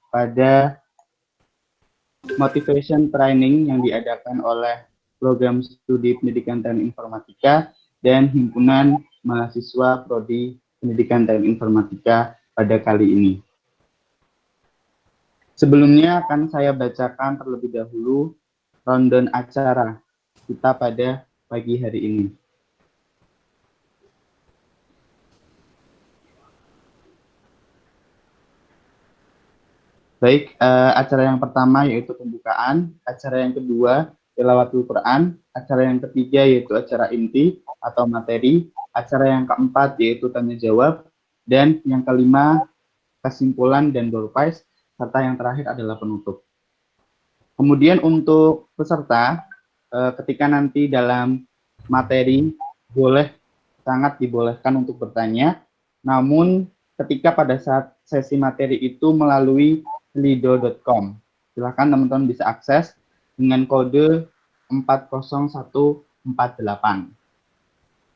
pada motivation training yang diadakan oleh program studi pendidikan teknik informatika dan himpunan mahasiswa prodi pendidikan teknik informatika pada kali ini. Sebelumnya akan saya bacakan terlebih dahulu rundown acara kita pada pagi hari ini. Baik, acara yang pertama yaitu pembukaan, acara yang kedua tilawatul Quran, acara yang ketiga yaitu acara inti atau materi, acara yang keempat yaitu tanya jawab, dan yang kelima kesimpulan dan door prize, serta yang terakhir adalah penutup. Kemudian untuk peserta, ketika nanti dalam materi sangat dibolehkan untuk bertanya, namun ketika pada saat sesi materi itu melalui slido.com. Silakan teman-teman bisa akses dengan kode 40148.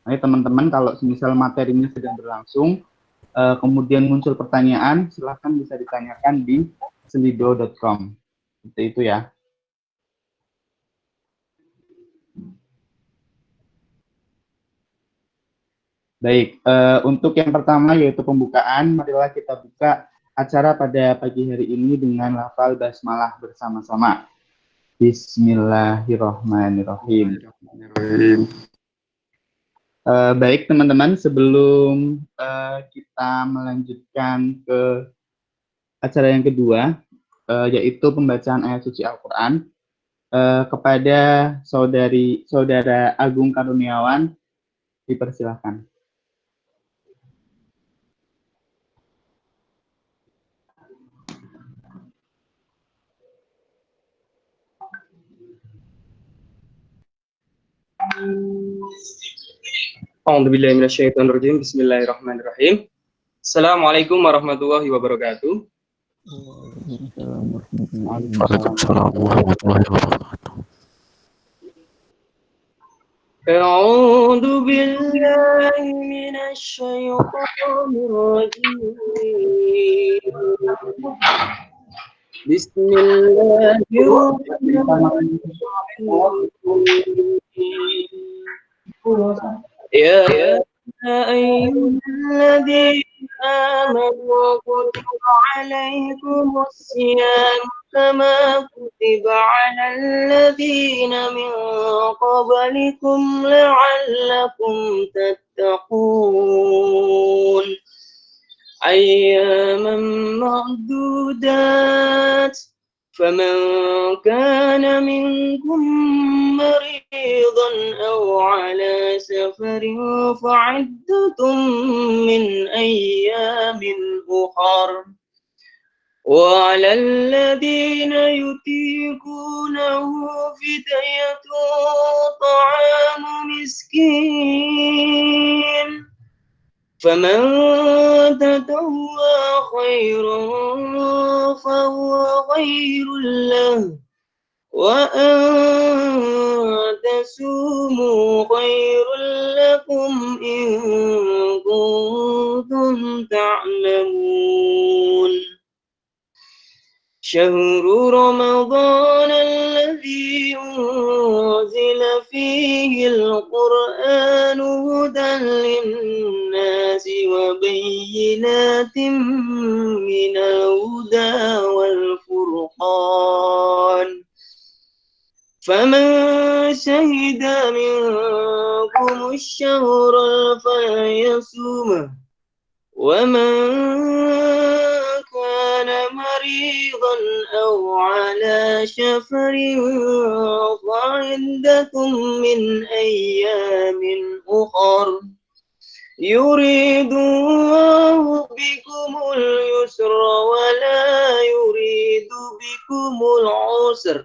Nah, teman-teman kalau misal materinya sedang berlangsung, kemudian muncul pertanyaan, silakan bisa ditanyakan di slido.com. Seperti itu ya. Baik, untuk yang pertama yaitu pembukaan, marilah kita buka acara pada pagi hari ini dengan lafal basmalah bersama-sama. Bismillahirrahmanirrahim. Baik teman-teman, sebelum kita melanjutkan ke acara yang kedua, yaitu pembacaan ayat suci Al-Quran, kepada saudara Agung Karuniawan, dipersilahkan. A'udzubillahi minasyaitonirrajim. Bismillahirrahmanirrahim. Assalamualaikum warahmatullahi wabarakatuh. Waalaikumsalam warahmatullahi wabarakatuh. A'udzu billahi minasyaitonir rajim. Bismillahirrahmanirrahim. Ya ayyuhalladzina amanu kutiba alaikumus siyam kama kutiba alal ladzina min qablikum la'allakum tattaqun. Ayyaman ma'dudat. فمن كان منكم مريضا أو على سفر فعدة من أيام أخر وعلى الذين يطيقونه فدية طعام مسكين فمن تطوع خيرا فهو خير له وأن تصوموا خير لكم إن كنتم تعلمون شهر رمضان الذي أنزل فيه القرآن هدى للناس وبينات من الهدى والفرقان فمن شهد منكم الشهر فليصومه ومن كان مريضا أو على شفر فعدة من أيام أخر يريد الله بكم اليسر ولا يريد بكم العسر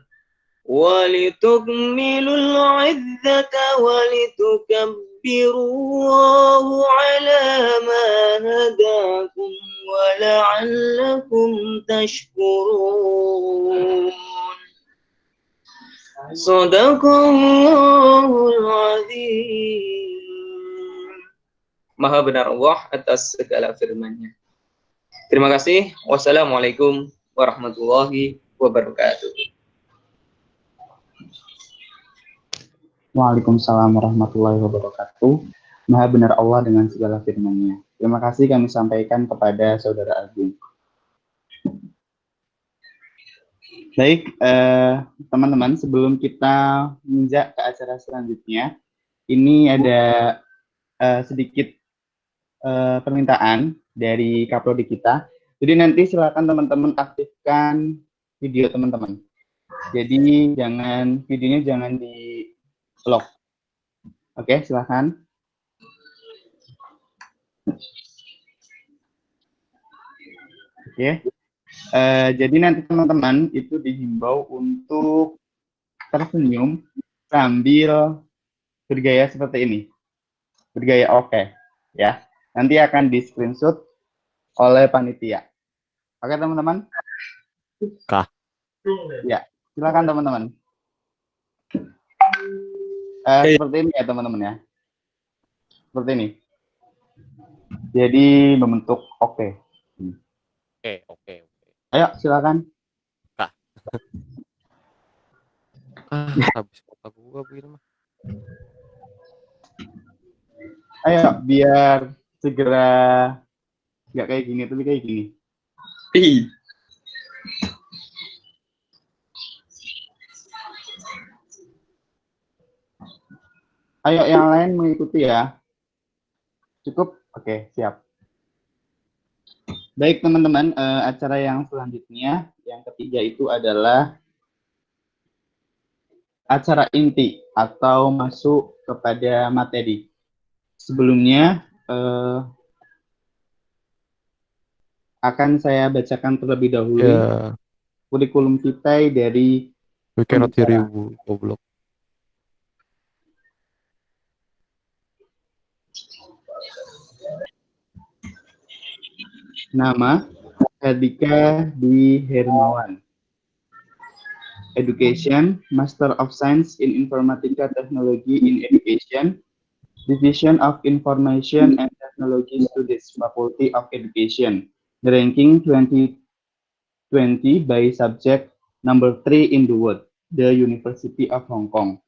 ولتكملوا العدة ولتكبروا الله على ما هداكم ولعلكم تشكرون Sadaqallahul Azim. Maha benar Allah atas segala firman-Nya. Terima kasih. Wassalamualaikum warahmatullahi wabarakatuh. Waalaikumsalam warahmatullahi wabarakatuh. Maha benar Allah dengan segala firman-Nya. Terima kasih kami sampaikan kepada Saudara Agung. Baik, teman-teman, sebelum kita menginjak ke acara selanjutnya, ini ada sedikit permintaan dari Kaprodi kita. Jadi nanti silakan teman-teman aktifkan video teman-teman. Jadi videonya jangan di lock. Oke, silakan. Oke. Jadi nanti teman-teman itu dihimbau untuk tersenyum sambil bergaya seperti ini, bergaya oke, ya. Nanti akan di screenshot oleh panitia. Oke teman-teman? Kah? Ya, silakan teman-teman. Seperti ini ya teman-teman ya. Seperti ini. Jadi membentuk oke. Oke. Ayo silakan. Kah? Habis kota gua begini mah. Ayo biar segera nggak kayak gini tapi kayak gini. Ayo yang lain mengikuti ya. Cukup? Oke, siap. Baik teman-teman, acara yang selanjutnya, yang ketiga itu adalah acara inti atau masuk kepada materi. Sebelumnya akan saya bacakan terlebih dahulu kurikulum vitae dari We cannot hear you, goblok. Nama Hardika Dwi Hermawan. Education, Master of Science in Informatika Technology in Education, Division of Information and Technology Studies, Faculty of Education. The ranking 2020 by subject number 3 in the world, the University of Hong Kong.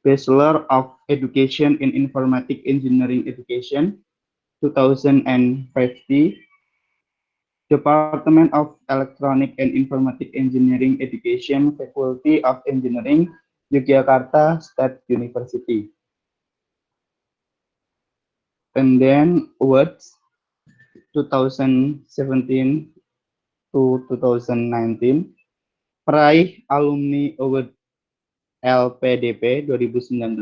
Bachelor of Education in Informatic Engineering Education, 2050, Department of Electronic and Informatic Engineering Education, Faculty of Engineering, Yogyakarta State University. And then awards 2017 to 2019, Peraih Alumni Award LPDP 2019,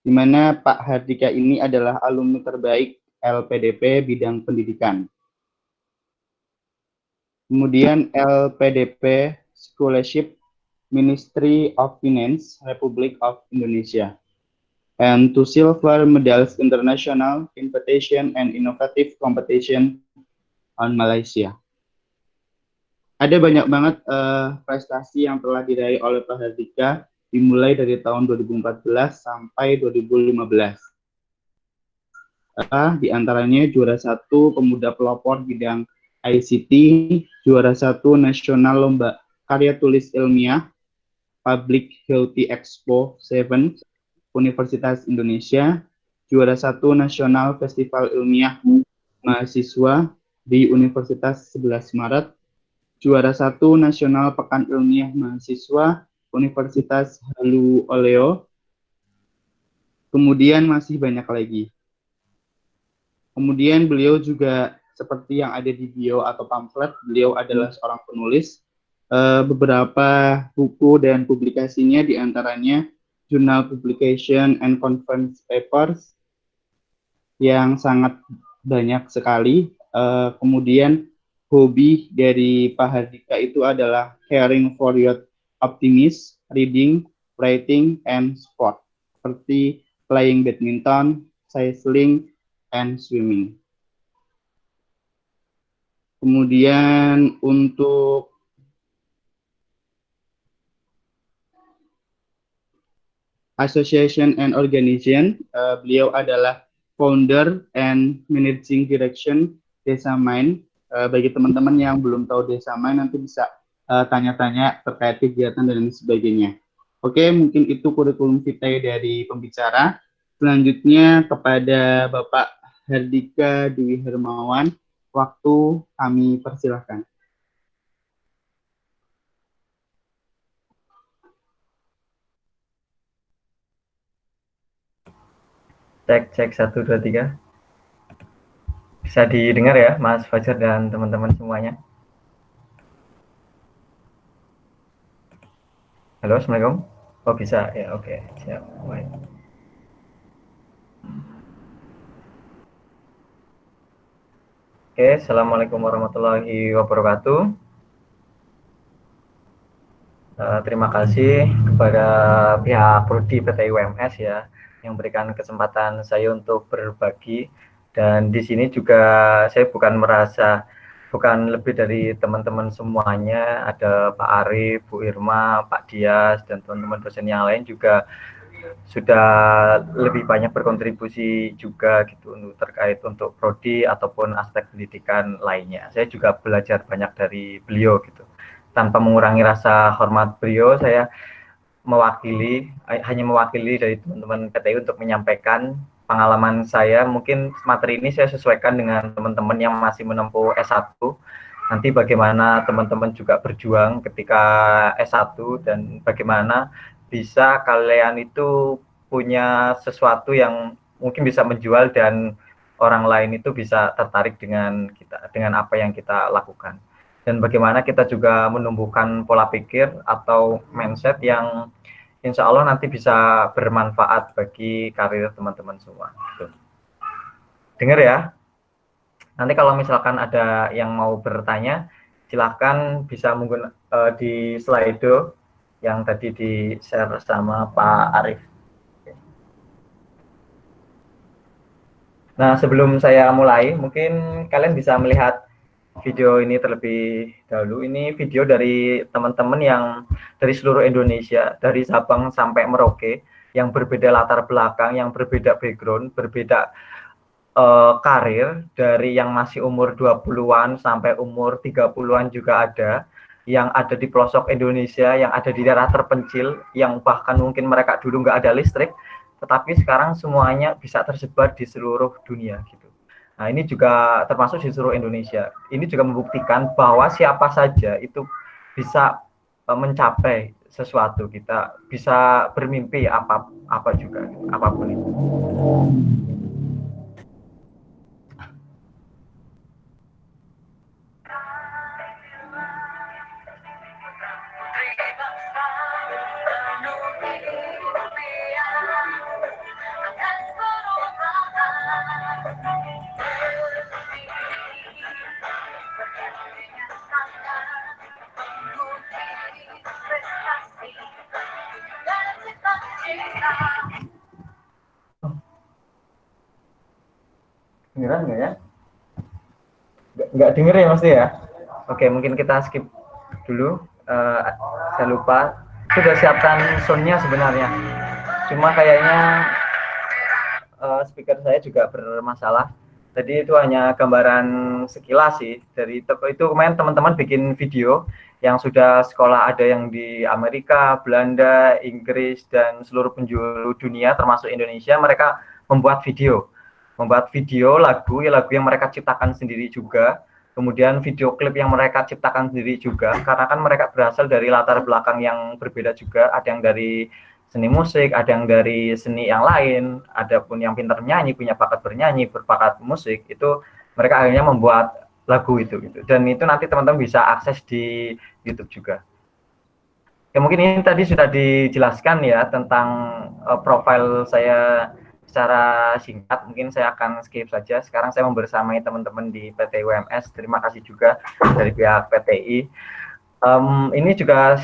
di mana Pak Hardika ini adalah alumni terbaik LPDP bidang pendidikan. Kemudian LPDP Scholarship Ministry of Finance Republic of Indonesia. And to silver medals international invitation and innovative competition on Malaysia. Ada banyak banget prestasi yang telah diraih oleh Pak Hardika dimulai dari tahun 2014 sampai 2015. Di antaranya juara 1 pemuda pelopor bidang ICT, juara 1 nasional lomba karya tulis ilmiah, Public Healthy Expo 7, Universitas Indonesia, juara 1 nasional festival ilmiah mahasiswa di Universitas 11 Maret, juara 1 nasional pekan ilmiah mahasiswa Universitas Halu Oleo, kemudian masih banyak lagi. Kemudian beliau juga seperti yang ada di bio atau pamflet, beliau adalah seorang penulis. Beberapa buku dan publikasinya diantaranya Journal Publication and Conference Papers yang sangat banyak sekali. Kemudian hobi dari Pak Hardika itu adalah caring for your optimist, reading, writing, and sport, seperti playing badminton, cycling, and swimming. Kemudian untuk association and organization, beliau adalah founder and managing direction Desa Mind bagi teman-teman yang belum tahu Desa Mai nanti bisa tanya-tanya terkait kegiatan dan sebagainya. Oke, mungkin itu kurikulum vitae dari pembicara. Selanjutnya kepada Bapak Herdika Dwi Hermawan, waktu kami persilahkan. Cek 1 2 3. Bisa didengar ya Mas Fajar dan teman-teman semuanya? Halo, Assalamualaikum. Oh bisa ya, oke, siap. Baik. Oke, Assalamualaikum warahmatullahi wabarakatuh. Terima kasih kepada pihak Prodi PT UMS ya yang memberikan kesempatan saya untuk berbagi, dan di sini juga saya bukan lebih dari teman-teman semuanya, ada Pak Arif, Bu Irma, Pak Dias, dan teman-teman dosen yang lain juga sudah lebih banyak berkontribusi juga gitu untuk terkait untuk prodi ataupun aspek pendidikan lainnya. Saya juga belajar banyak dari beliau gitu. Tanpa mengurangi rasa hormat beliau, saya hanya mewakili dari teman-teman PTI untuk menyampaikan pengalaman saya. Mungkin materi ini saya sesuaikan dengan teman-teman yang masih menempuh S1. Nanti bagaimana teman-teman juga berjuang ketika S1 dan bagaimana bisa kalian itu punya sesuatu yang mungkin bisa menjual dan orang lain itu bisa tertarik dengan kita, dengan apa yang kita lakukan. Dan bagaimana kita juga menumbuhkan pola pikir atau mindset yang insya Allah nanti bisa bermanfaat bagi karir teman-teman semua. Dengar ya? Nanti kalau misalkan ada yang mau bertanya, silahkan bisa menggunakan di slide yang tadi di-share sama Pak Arif. Nah, sebelum saya mulai, mungkin kalian bisa melihat video ini terlebih dahulu. Ini video dari teman-teman yang dari seluruh Indonesia, dari Sabang sampai Merauke, yang berbeda latar belakang, yang berbeda background, berbeda karir, dari yang masih umur 20-an sampai umur 30-an juga ada, yang ada di pelosok Indonesia, yang ada di daerah terpencil, yang bahkan mungkin mereka dulu nggak ada listrik, tetapi sekarang semuanya bisa tersebar di seluruh dunia gitu. Nah, ini juga termasuk di seluruh Indonesia. Ini juga membuktikan bahwa siapa saja itu bisa mencapai sesuatu, kita bisa bermimpi apa juga, apapun itu. Dengeran nggak ya? Nggak denger ya Mas ya? Oke, mungkin kita skip dulu. Saya lupa. Sudah siapkan sound-nya sebenarnya. Cuma kayaknya speaker saya juga bermasalah. Tadi itu hanya gambaran sekilas sih. Dari itu kemarin teman-teman bikin video yang sudah sekolah, ada yang di Amerika, Belanda, Inggris, dan seluruh penjuru dunia termasuk Indonesia. Mereka membuat video lagu yang mereka ciptakan sendiri juga, kemudian video klip yang mereka ciptakan sendiri juga, karena kan mereka berasal dari latar belakang yang berbeda juga, ada yang dari seni musik, ada yang dari seni yang lain, ada pun yang pintar menyanyi, punya bakat bernyanyi, berbakat musik, itu mereka akhirnya membuat lagu itu gitu. Dan itu nanti teman-teman bisa akses di YouTube juga. Ya, mungkin ini tadi sudah dijelaskan ya tentang profil saya secara singkat, mungkin saya akan skip saja. Sekarang saya membersamai teman-teman di PT UMS. Terima kasih juga dari pihak PTI. Ini juga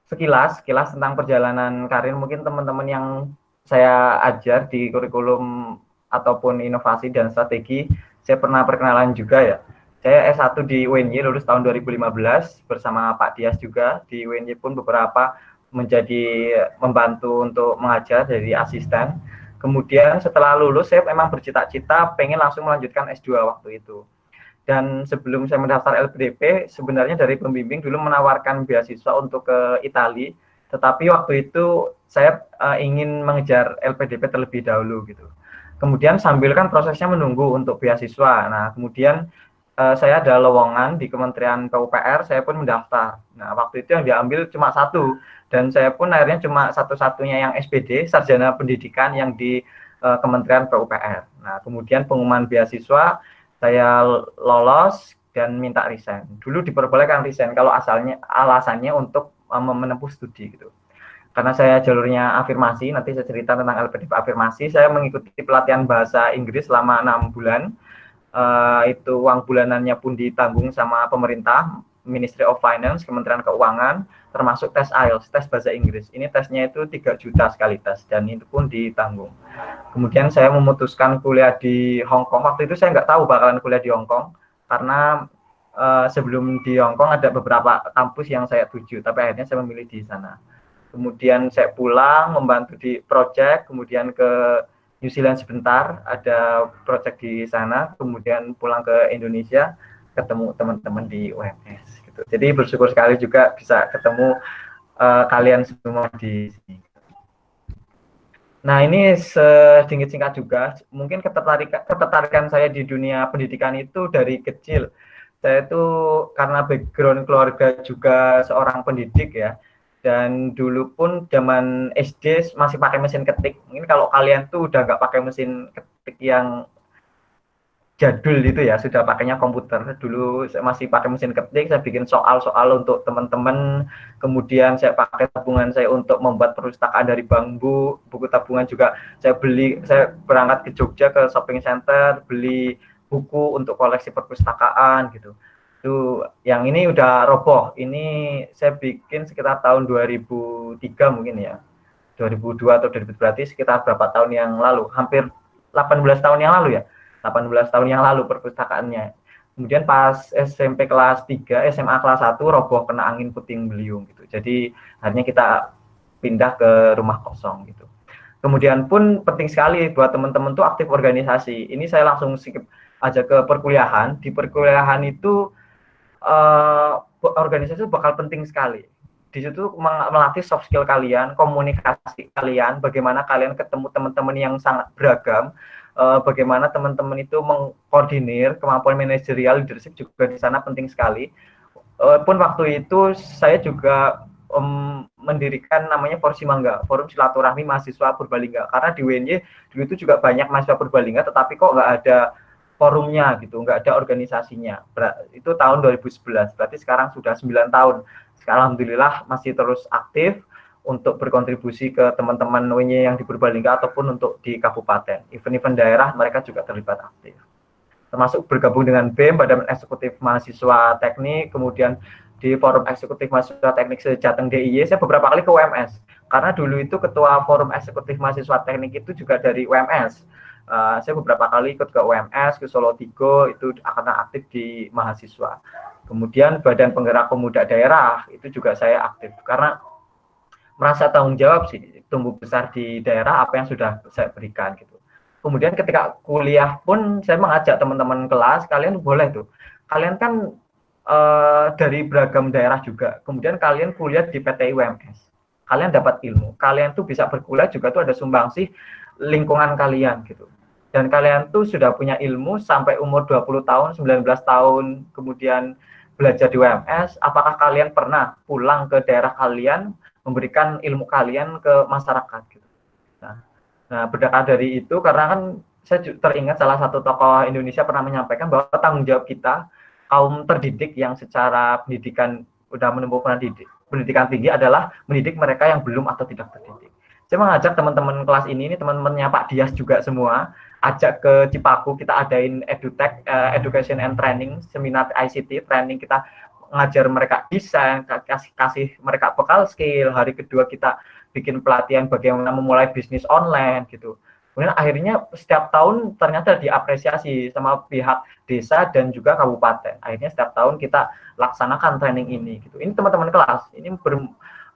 sekilas tentang perjalanan karir. Mungkin teman-teman yang saya ajar di kurikulum ataupun inovasi dan strategi, saya pernah perkenalan juga ya. Saya S1 di UNY, lulus tahun 2015 bersama Pak Dias juga. Di UNY pun beberapa membantu untuk mengajar, jadi asisten. Kemudian setelah lulus saya memang bercita-cita pengen langsung melanjutkan S2 waktu itu. Dan sebelum saya mendaftar LPDP, sebenarnya dari pembimbing dulu menawarkan beasiswa untuk ke Italia, tetapi waktu itu saya ingin mengejar LPDP terlebih dahulu gitu. Kemudian sambil kan prosesnya menunggu untuk beasiswa. Nah, kemudian saya ada lowongan di Kementerian PUPR, saya pun mendaftar. Nah, waktu itu yang diambil cuma satu, dan saya pun akhirnya cuma satu-satunya yang SPD, Sarjana Pendidikan yang di Kementerian PUPR. Nah, kemudian pengumuman beasiswa, saya lolos dan minta resign. Dulu diperbolehkan resign kalau alasannya untuk menempuh studi gitu. Karena saya jalurnya afirmasi, nanti saya cerita tentang LPDP afirmasi, saya mengikuti pelatihan bahasa Inggris selama 6 bulan. Itu uang bulanannya pun ditanggung sama pemerintah, Ministry of Finance, Kementerian Keuangan, termasuk tes IELTS, tes bahasa Inggris. Ini tesnya itu 3 juta sekali tes, dan itu pun ditanggung. Kemudian saya memutuskan kuliah di Hong Kong. Waktu itu saya nggak tahu bakalan kuliah di Hong Kong, karena sebelum di Hong Kong ada beberapa kampus yang saya tuju, tapi akhirnya saya memilih di sana. Kemudian saya pulang, membantu di project, kemudian ke New Zealand sebentar, ada project di sana, kemudian pulang ke Indonesia, ketemu teman-teman di UMS. Gitu. Jadi bersyukur sekali juga bisa ketemu kalian semua di sini. Nah, ini sedikit singkat juga, mungkin ketertarikan saya di dunia pendidikan itu dari kecil. Saya itu karena background keluarga juga seorang pendidik ya, dan dulu pun zaman SD masih pakai mesin ketik. Mungkin kalau kalian tuh udah nggak pakai mesin ketik yang jadul itu ya, sudah pakainya komputer. Dulu saya masih pakai mesin ketik, saya bikin soal-soal untuk teman-teman, kemudian saya pakai tabungan saya untuk membuat perpustakaan dari bambu, buku tabungan juga saya berangkat ke Jogja ke shopping center, beli buku untuk koleksi perpustakaan gitu. Itu yang ini udah roboh, ini saya bikin sekitar tahun 2003 mungkin ya, 2002 atau 2000, berarti sekitar berapa tahun yang lalu, hampir 18 tahun yang lalu ya, 18 tahun yang lalu perpustakaannya. Kemudian pas SMP kelas 3, SMA kelas 1 roboh kena angin puting beliung gitu. Jadi akhirnya kita pindah ke rumah kosong gitu. Kemudian pun penting sekali buat teman-teman tuh aktif organisasi. Ini saya langsung skip aja ke perkuliahan. Di perkuliahan itu organisasi bakal penting sekali. Di situ melatih soft skill kalian, komunikasi kalian, bagaimana kalian ketemu teman-teman yang sangat beragam, bagaimana teman-teman itu mengkoordinir, kemampuan manajerial, leadership juga di sana penting sekali. Pun waktu itu saya juga mendirikan namanya Porsimangga, Forum Silaturahmi Mahasiswa Purbalingga, karena di UNY dulu itu juga banyak mahasiswa Purbalingga, tetapi kok nggak ada forumnya gitu, nggak ada organisasinya. Itu tahun 2011, berarti sekarang sudah 9 tahun. Alhamdulillah masih terus aktif untuk berkontribusi ke teman-teman UNY yang di Purbalingga ataupun untuk di kabupaten. Event-event daerah mereka juga terlibat aktif. Termasuk bergabung dengan BEM, Badan Eksekutif Mahasiswa Teknik, kemudian di Forum Eksekutif Mahasiswa Teknik se-Jateng DIY, saya beberapa kali ke UMS. Karena dulu itu ketua Forum Eksekutif Mahasiswa Teknik itu juga dari UMS. Saya beberapa kali ikut ke UMS, ke Solo Tigo, itu akan aktif di mahasiswa. Kemudian Badan Penggerak Pemuda Daerah, itu juga saya aktif. Karena merasa tanggung jawab sih, tumbuh besar di daerah apa yang sudah saya berikan gitu. Kemudian ketika kuliah pun saya mengajak teman-teman kelas, kalian boleh tuh. Kalian kan dari beragam daerah juga. Kemudian kalian kuliah di PTI UMS. Kalian dapat ilmu. Kalian tuh bisa berkuliah juga tuh ada sumbangsih lingkungan kalian gitu. Dan kalian tuh sudah punya ilmu sampai umur 20 tahun, 19 tahun, kemudian belajar di UMS, apakah kalian pernah pulang ke daerah kalian, memberikan ilmu kalian ke masyarakat gitu. Nah, berdasar dari itu, karena kan saya teringat salah satu tokoh Indonesia pernah menyampaikan bahwa tanggung jawab kita, kaum terdidik yang secara pendidikan udah menempuh pendidikan tinggi adalah mendidik mereka yang belum atau tidak terdidik. Saya mengajak teman-teman kelas ini teman-temannya Pak Dias juga semua, ajak ke Cipaku, kita adain EduTech, Education and Training, seminar ICT, training, kita ngajar mereka desain, kasih mereka bekal skill. Hari kedua kita bikin pelatihan bagaimana memulai bisnis online gitu. Kemudian akhirnya setiap tahun ternyata diapresiasi sama pihak desa dan juga kabupaten. Akhirnya setiap tahun kita laksanakan training ini gitu. Ini teman-teman kelas, ini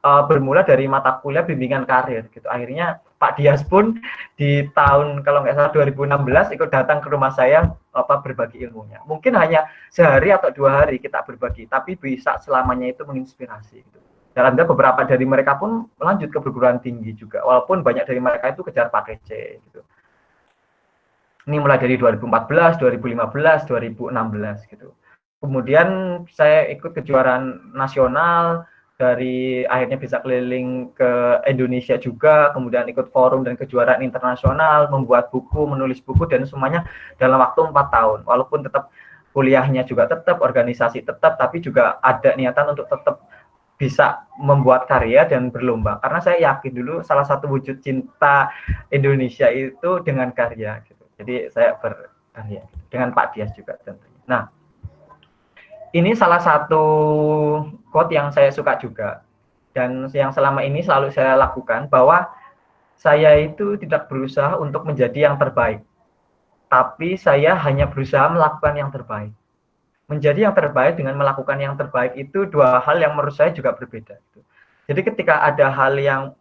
bermula dari mata kuliah bimbingan karir gitu. Akhirnya Pak Dias pun di tahun kalau nggak salah 2016 ikut datang ke rumah saya berbagi ilmunya. Mungkin hanya sehari atau 2 hari kita berbagi, tapi bisa selamanya itu menginspirasi gitu. Dan ada beberapa dari mereka pun lanjut ke perguruan tinggi juga, walaupun banyak dari mereka itu kejar pakai C gitu. Ini mulai dari 2014, 2015, 2016 gitu. Kemudian saya ikut kejuaraan nasional, dari akhirnya bisa keliling ke Indonesia juga, kemudian ikut forum dan kejuaraan internasional, membuat buku, menulis buku, dan semuanya dalam waktu 4 tahun. Walaupun tetap kuliahnya juga tetap, organisasi tetap, tapi juga ada niatan untuk tetap bisa membuat karya dan berlomba. Karena saya yakin dulu salah satu wujud cinta Indonesia itu dengan karya. Gitu. Jadi saya berkarya dengan Pak Dias juga tentunya. Nah, ini salah satu quote yang saya suka juga, dan yang selama ini selalu saya lakukan, bahwa saya itu tidak berusaha untuk menjadi yang terbaik, tapi saya hanya berusaha melakukan yang terbaik. Menjadi yang terbaik dengan melakukan yang terbaik itu 2 hal yang menurut saya juga berbeda. Jadi ketika ada hal yang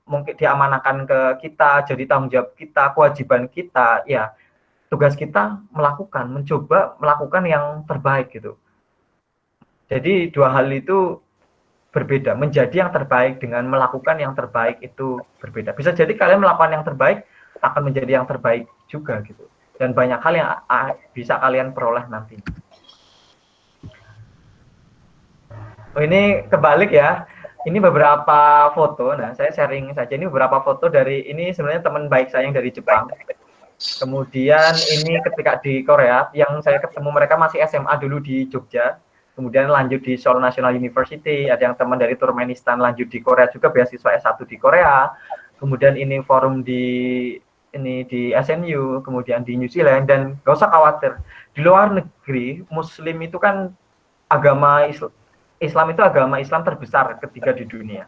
mungkin diamanahkan ke kita, jadi tanggung jawab kita, kewajiban kita, ya tugas kita mencoba melakukan yang terbaik gitu. Jadi 2 hal itu berbeda. Menjadi yang terbaik dengan melakukan yang terbaik itu berbeda. Bisa jadi kalian melakukan yang terbaik akan menjadi yang terbaik juga gitu. Dan banyak hal yang bisa kalian peroleh nanti. Oh, ini kebalik ya. Ini beberapa foto. Nah, saya sharing saja. Ini beberapa foto dari ini sebenarnya teman baik saya yang dari Jepang. Kemudian ini ketika di Korea, yang saya ketemu mereka masih SMA dulu di Jogja. Kemudian lanjut di Seoul National University, ada yang teman dari Turkmenistan lanjut di Korea juga, beasiswa S1 di Korea. Kemudian ini forum di SNU, kemudian di New Zealand, dan gak usah khawatir. Di luar negeri, Muslim itu kan Islam itu agama Islam terbesar ketiga di dunia.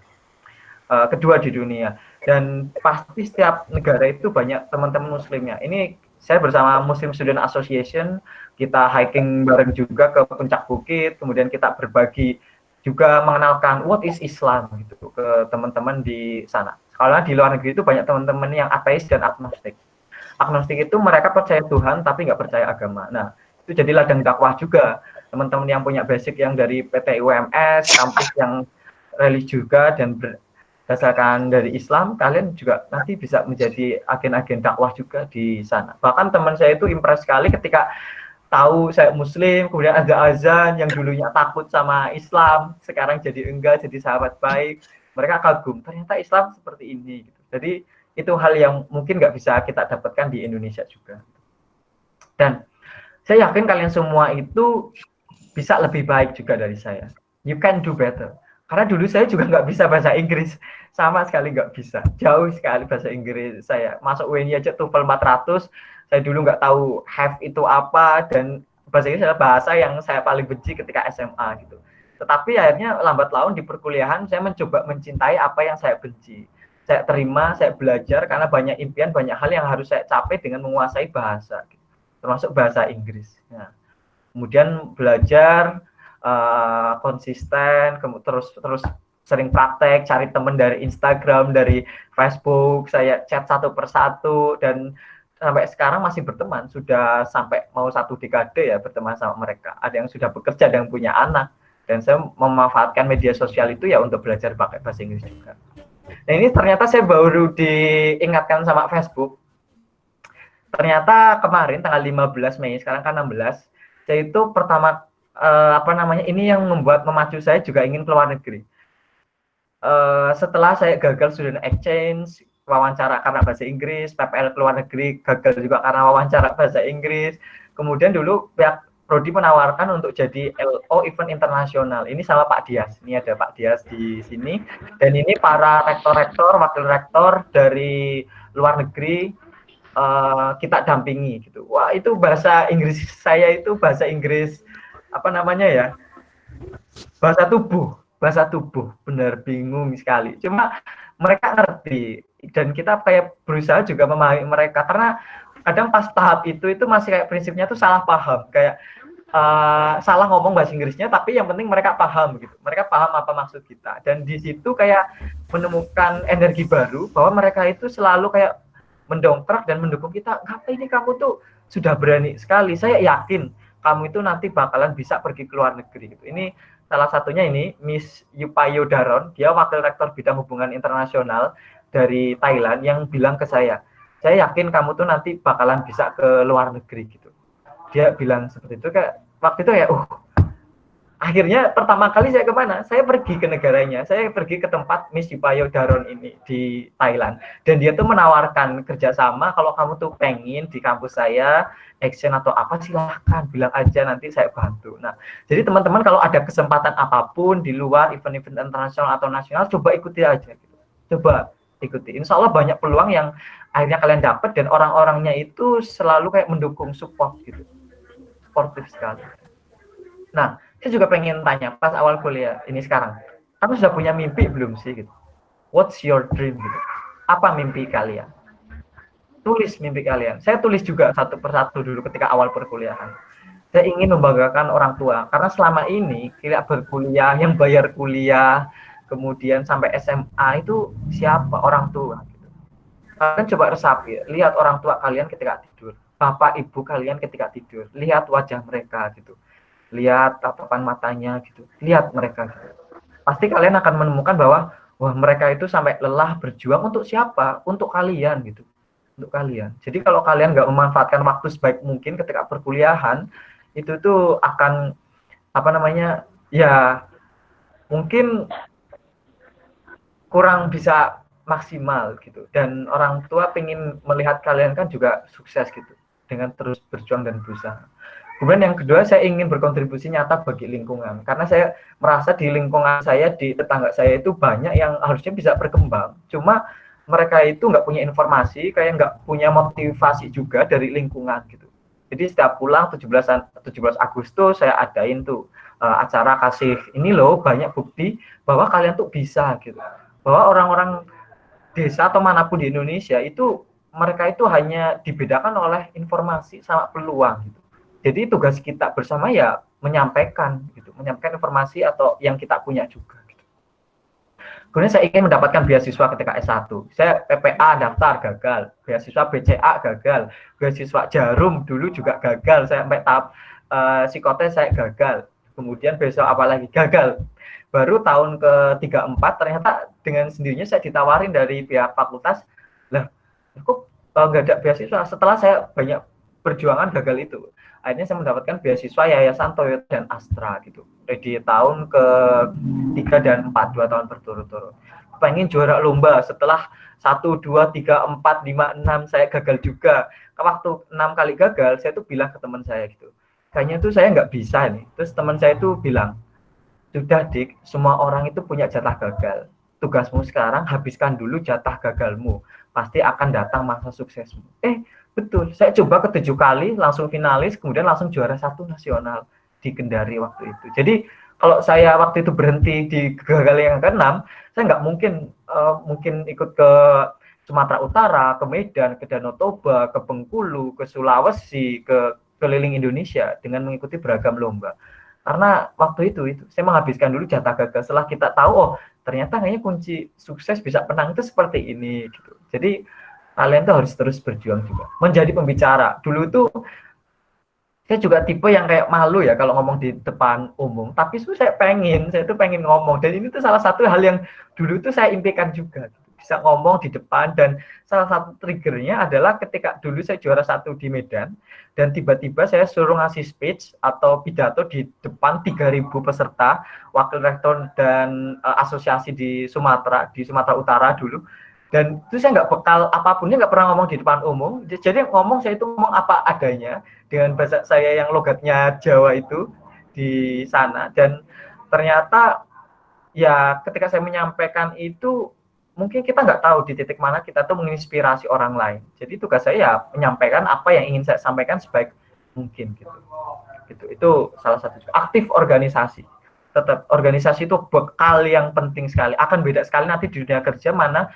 Kedua di dunia. Dan pasti setiap negara itu banyak teman-teman Muslimnya. Ini saya bersama Muslim Student Association, kita hiking bareng juga ke puncak bukit, kemudian kita berbagi juga mengenalkan what is Islam gitu ke teman-teman di sana. Karena di luar negeri itu banyak teman-teman yang ateis dan agnostik. Agnostik itu mereka percaya Tuhan tapi nggak percaya agama. Nah, itu jadi ladang dakwah juga. Teman-teman yang punya basic yang dari PT UMS, kampus yang religi juga dan berdasarkan dari Islam, kalian juga nanti bisa menjadi agen-agen dakwah juga di sana. Bahkan teman saya itu impress sekali ketika tahu saya Muslim, kemudian ada azan yang dulunya takut sama Islam, sekarang jadi enggak, jadi sahabat baik. Mereka kagum, ternyata Islam seperti ini. Jadi itu hal yang mungkin nggak bisa kita dapatkan di Indonesia juga. Dan saya yakin kalian semua itu bisa lebih baik juga dari saya. You can do better. Karena dulu saya juga nggak bisa bahasa Inggris. Sama sekali nggak bisa. Jauh sekali bahasa Inggris saya. Masuk UNY aja TOEFL 400. Saya dulu nggak tahu have itu apa. Dan bahasa Inggris adalah bahasa yang saya paling benci ketika SMA gitu. Tetapi akhirnya lambat laun di perkuliahan saya mencoba mencintai apa yang saya benci. Saya terima, saya belajar karena banyak impian, banyak hal yang harus saya capai dengan menguasai bahasa. Gitu. Termasuk bahasa Inggris. Nah, kemudian belajar konsisten, terus sering praktek, cari teman dari Instagram, dari Facebook, saya chat satu persatu, dan sampai sekarang masih berteman, sudah sampai mau 1 dekade ya berteman sama mereka. Ada yang sudah bekerja, ada yang punya anak, dan saya memanfaatkan media sosial itu ya untuk belajar pakai bahasa Inggris juga. Nah ini ternyata saya baru diingatkan sama Facebook. Ternyata kemarin tanggal 15 Mei, sekarang kan 16, saya itu pertama ini yang memacu saya juga ingin keluar negeri. Setelah saya gagal student exchange, wawancara karena bahasa Inggris, PPL keluar negeri gagal juga karena wawancara bahasa Inggris. Kemudian dulu pihak Prodi menawarkan untuk jadi LO event internasional. Ini sama Pak Dias. Ini ada Pak Dias di sini. Dan ini para rektor-rektor, wakil rektor dari luar negeri kita dampingi gitu. Wah, itu bahasa Inggris saya itu bahasa Inggris bahasa tubuh, benar bingung sekali. Cuma mereka ngerti dan kita kayak berusaha juga memahami mereka karena kadang pas tahap itu masih kayak prinsipnya tuh salah paham, kayak salah ngomong bahasa Inggrisnya, tapi yang penting mereka paham gitu. Mereka paham apa maksud kita. Dan di situ kayak menemukan energi baru bahwa mereka itu selalu kayak mendongkrak dan mendukung kita. Ngapa ini kamu tuh sudah berani sekali. Saya yakin kamu itu nanti bakalan bisa pergi ke luar negeri gitu. Ini salah satunya ini Miss Yupayo Daron, dia wakil rektor bidang hubungan internasional dari Thailand yang bilang ke saya yakin kamu tuh nanti bakalan bisa ke luar negeri gitu. Dia bilang seperti itu, kayak waktu itu ya akhirnya pertama kali saya kemana? Saya pergi ke negaranya, saya pergi ke tempat Miss Yupayo Daron ini di Thailand, dan dia tuh menawarkan kerjasama. Kalau kamu tuh pengen di kampus saya action atau apa, silahkan bilang aja, nanti saya bantu. Nah, jadi teman-teman kalau ada kesempatan apapun di luar event-event internasional atau nasional, coba ikuti aja gitu. Coba ikuti, insya Allah banyak peluang yang akhirnya kalian dapat, dan orang-orangnya itu selalu kayak mendukung, support gitu, sportif sekali. Nah, saya juga pengen tanya pas awal kuliah ini sekarang, kamu sudah punya mimpi belum sih gitu? What's your dream gitu? Apa mimpi kalian? Tulis mimpi kalian. Saya tulis juga satu persatu dulu ketika awal perkuliahan. Saya ingin membanggakan orang tua, karena selama ini kita berkuliah, yang bayar kuliah, kemudian sampai SMA itu siapa? Orang tua. Gitu. Kalian coba resapi, lihat orang tua kalian ketika tidur, bapak ibu kalian ketika tidur, lihat wajah mereka gitu. Lihat tatapan matanya gitu, lihat mereka gitu. Pasti kalian akan menemukan bahwa wah, mereka itu sampai lelah berjuang untuk siapa? Untuk kalian gitu, untuk kalian. Jadi kalau kalian nggak memanfaatkan waktu sebaik mungkin ketika perkuliahan, itu tuh akan apa namanya ya, mungkin kurang bisa maksimal gitu. Dan orang tua pengen melihat kalian kan juga sukses gitu, dengan terus berjuang dan berusaha. Kemudian yang kedua, saya ingin berkontribusi nyata bagi lingkungan, karena saya merasa di lingkungan saya, di tetangga saya itu banyak yang harusnya bisa berkembang, cuma mereka itu nggak punya informasi, kayak nggak punya motivasi juga dari lingkungan gitu. Jadi setiap pulang 17 Agustus saya adain tuh acara kasih ini loh, banyak bukti bahwa kalian tuh bisa gitu, bahwa orang-orang desa atau manapun di Indonesia itu mereka itu hanya dibedakan oleh informasi sama peluang gitu. Jadi tugas kita bersama ya menyampaikan gitu, menyampaikan informasi atau yang kita punya juga gitu. Kemudian saya ingin mendapatkan beasiswa ketika S1. Saya PPA daftar gagal, beasiswa BCA gagal, beasiswa Jarum dulu juga gagal, saya sampai tahap psikotes saya gagal. Kemudian besok apa lagi gagal. Baru tahun ke-3-4 ternyata dengan sendirinya saya ditawarin dari pihak fakultas, lah kok nggak ada beasiswa. Setelah saya banyak perjuangan gagal itu, akhirnya saya mendapatkan beasiswa Yayasan Toyota dan Astra gitu. Di tahun ke-3 dan 4, 2 tahun berturut-turut. Pengen juara lomba, setelah 1, 2, 3, 4, 5, 6 saya gagal juga. Waktu 6 kali gagal, saya tuh bilang ke teman saya gitu, kayaknya tuh saya nggak bisa nih. Terus teman saya tuh bilang, sudah Dik, semua orang itu punya jatah gagal. Tugasmu sekarang habiskan dulu jatah gagalmu. Pasti akan datang masa suksesmu. Betul, saya coba ke-7 kali, langsung finalis, kemudian langsung juara 1 nasional di Kendari waktu itu. Jadi kalau saya waktu itu berhenti di gagal yang ke-6, saya nggak mungkin ikut ke Sumatera Utara, ke Medan, ke Danau Toba, ke Bengkulu, ke Sulawesi, ke keliling Indonesia dengan mengikuti beragam lomba. Karena waktu itu saya menghabiskan dulu jatah gagal. Setelah kita tahu, ternyata kayaknya kunci sukses bisa menang itu seperti ini gitu. Jadi kalian tuh harus terus berjuang juga. Menjadi pembicara. Dulu tuh saya juga tipe yang kayak malu ya kalau ngomong di depan umum. Tapi saya tuh pengen ngomong. Dan ini tuh salah satu hal yang dulu tuh saya impikan juga. Bisa ngomong di depan, dan salah satu triggernya adalah ketika dulu saya juara 1 di Medan, dan tiba-tiba saya suruh ngasih speech atau pidato di depan 3.000 peserta, wakil rektor dan asosiasi di Sumatera Utara dulu. Dan itu saya nggak bekal apapunnya, nggak pernah ngomong di depan umum. Jadi saya itu ngomong apa adanya dengan bahasa saya yang logatnya Jawa itu di sana. Dan ternyata ya ketika saya menyampaikan itu, mungkin kita nggak tahu di titik mana kita tuh menginspirasi orang lain. Jadi tugas saya ya menyampaikan apa yang ingin saya sampaikan sebaik mungkin gitu. Itu salah satu. Aktif organisasi. Tetap organisasi itu bekal yang penting sekali. Akan beda sekali nanti di dunia kerja, mana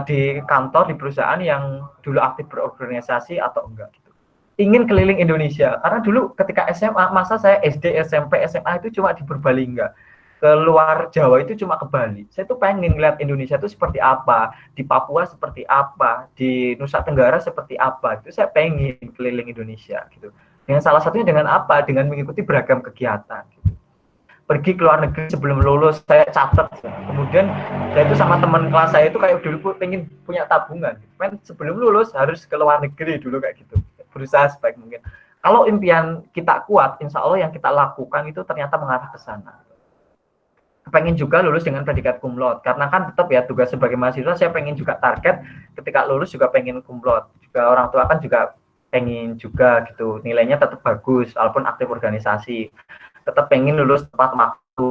di kantor, di perusahaan yang dulu aktif berorganisasi atau enggak gitu. ingin keliling Indonesia. Karena dulu ketika SMA, masa saya SD, SMP, SMA itu cuma di Purbalingga. Ke luar Jawa itu cuma ke Bali. Saya tuh pengen lihat Indonesia itu seperti apa, di Papua seperti apa, di Nusa Tenggara seperti apa. Itu saya pengen keliling Indonesia gitu. Dengan salah satunya dengan apa? Dengan mengikuti beragam kegiatan. Gitu. Pergi ke luar negeri sebelum lulus, saya catat. Kemudian saya itu sama teman kelas saya itu kayak dulu pengen punya tabungan. Men, sebelum lulus harus ke luar negeri dulu kayak gitu. Berusaha sebaik mungkin. Kalau impian kita kuat, insya Allah yang kita lakukan itu ternyata mengarah ke sana. Pengen juga lulus dengan predikat cum laude, karena kan tetap ya tugas sebagai mahasiswa saya pengen juga target ketika lulus juga pengen cum laude. Juga orang tua kan juga pengen juga gitu, nilainya tetap bagus walaupun aktif organisasi. Tetap pengen lulus tepat waktu,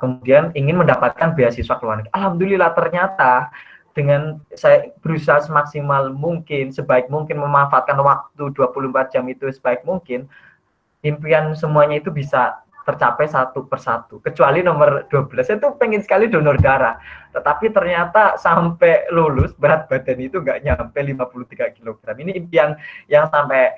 kemudian ingin mendapatkan beasiswa ke luar negeri. Alhamdulillah ternyata dengan saya berusaha semaksimal mungkin, sebaik mungkin memanfaatkan waktu 24 jam itu sebaik mungkin, impian semuanya itu bisa tercapai satu persatu. Kecuali nomor 12, saya tuh pengen sekali donor darah. Tetapi ternyata sampai lulus berat badan itu nggak nyampe 53 kg. Ini impian yang sampai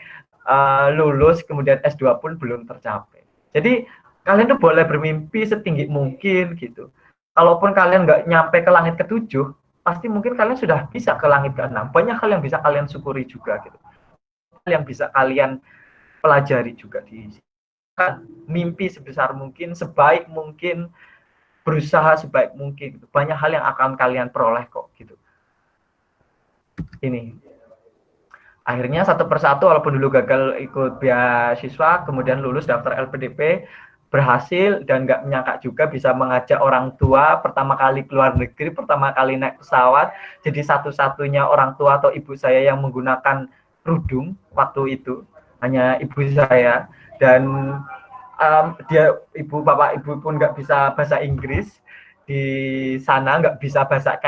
lulus kemudian S2 pun belum tercapai. Jadi kalian tuh boleh bermimpi setinggi mungkin gitu. Kalaupun kalian nggak nyampe ke langit ke-7, pasti mungkin kalian sudah bisa ke langit ke-6. Banyak hal yang bisa kalian syukuri juga gitu. Hal yang bisa kalian pelajari juga di sini. Mimpi sebesar mungkin, sebaik mungkin, berusaha sebaik mungkin. Gitu. Banyak hal yang akan kalian peroleh kok gitu. Ini. Akhirnya satu persatu walaupun dulu gagal ikut beasiswa, kemudian lulus daftar LPDP, berhasil dan nggak menyangka juga bisa mengajak orang tua pertama kali keluar negeri, pertama kali naik pesawat. Jadi satu-satunya orang tua atau ibu saya yang menggunakan rudung waktu itu, hanya ibu saya. Dan dia bapak ibu pun nggak bisa bahasa Inggris di sana, nggak bisa bahasa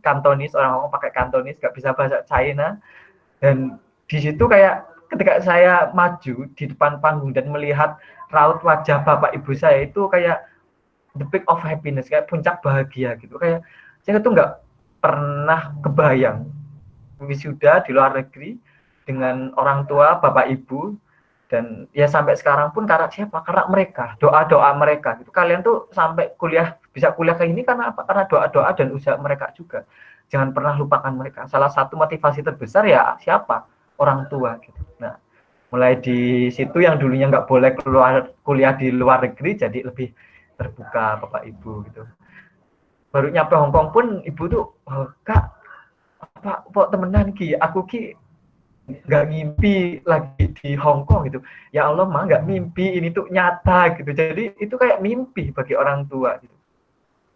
Kantonis, orang Hongkong pakai Kantonis, nggak bisa bahasa China. Dan di situ kayak ketika saya maju di depan panggung dan melihat raut wajah bapak ibu saya itu kayak the peak of happiness, kayak puncak bahagia gitu. Kayak saya tuh nggak pernah kebayang wisuda di luar negeri dengan orang tua bapak ibu. Dan ya sampai sekarang pun karena siapa? Karena mereka, doa-doa mereka gitu. Kalian tuh sampai kuliah, bisa kuliah kayak ini karena apa? Karena doa-doa dan usaha mereka juga. Jangan pernah lupakan mereka. Salah satu motivasi terbesar ya siapa? Orang tua gitu. Nah, mulai di situ yang dulunya nggak boleh keluar kuliah di luar negeri jadi lebih terbuka bapak ibu gitu. Baru nyampe Hongkong pun ibu tuh, oh, Kak, apa kok temenan ki? Aku ki nggak ngimpi lagi di Hongkong gitu. Ya Allah mah nggak mimpi, ini tuh nyata gitu. Jadi itu kayak mimpi bagi orang tua gitu.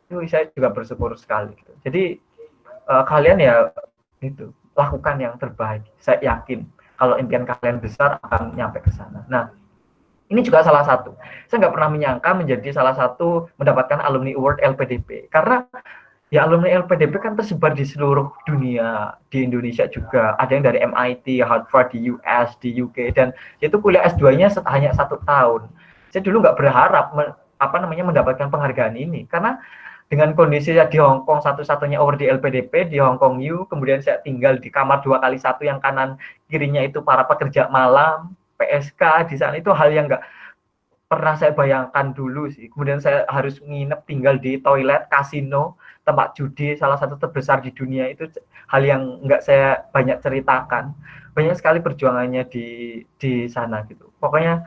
Itu saya juga bersyukur sekali gitu. Jadi kalian ya itu lakukan yang terbaik. Saya yakin kalau impian kalian besar akan nyampe ke sana. Nah, ini juga salah satu. Saya nggak pernah menyangka menjadi salah satu mendapatkan alumni award LPDP karena ya alumni LPDP kan tersebar di seluruh dunia, di Indonesia juga. Ada yang dari MIT, Harvard, di US, di UK, dan itu kuliah S2-nya hanya 1 tahun. Saya dulu nggak berharap mendapatkan penghargaan ini karena dengan kondisi saya di Hong Kong satu-satunya award di LPDP di Hong Kong U, kemudian saya tinggal di kamar 2x1 yang kanan kirinya itu para pekerja malam, PSK di sana, itu hal yang nggak pernah saya bayangkan dulu sih. Kemudian saya harus nginep tinggal di toilet kasino, tempat judi salah satu terbesar di dunia, itu hal yang nggak saya banyak ceritakan. Banyak sekali perjuangannya di sana gitu. Pokoknya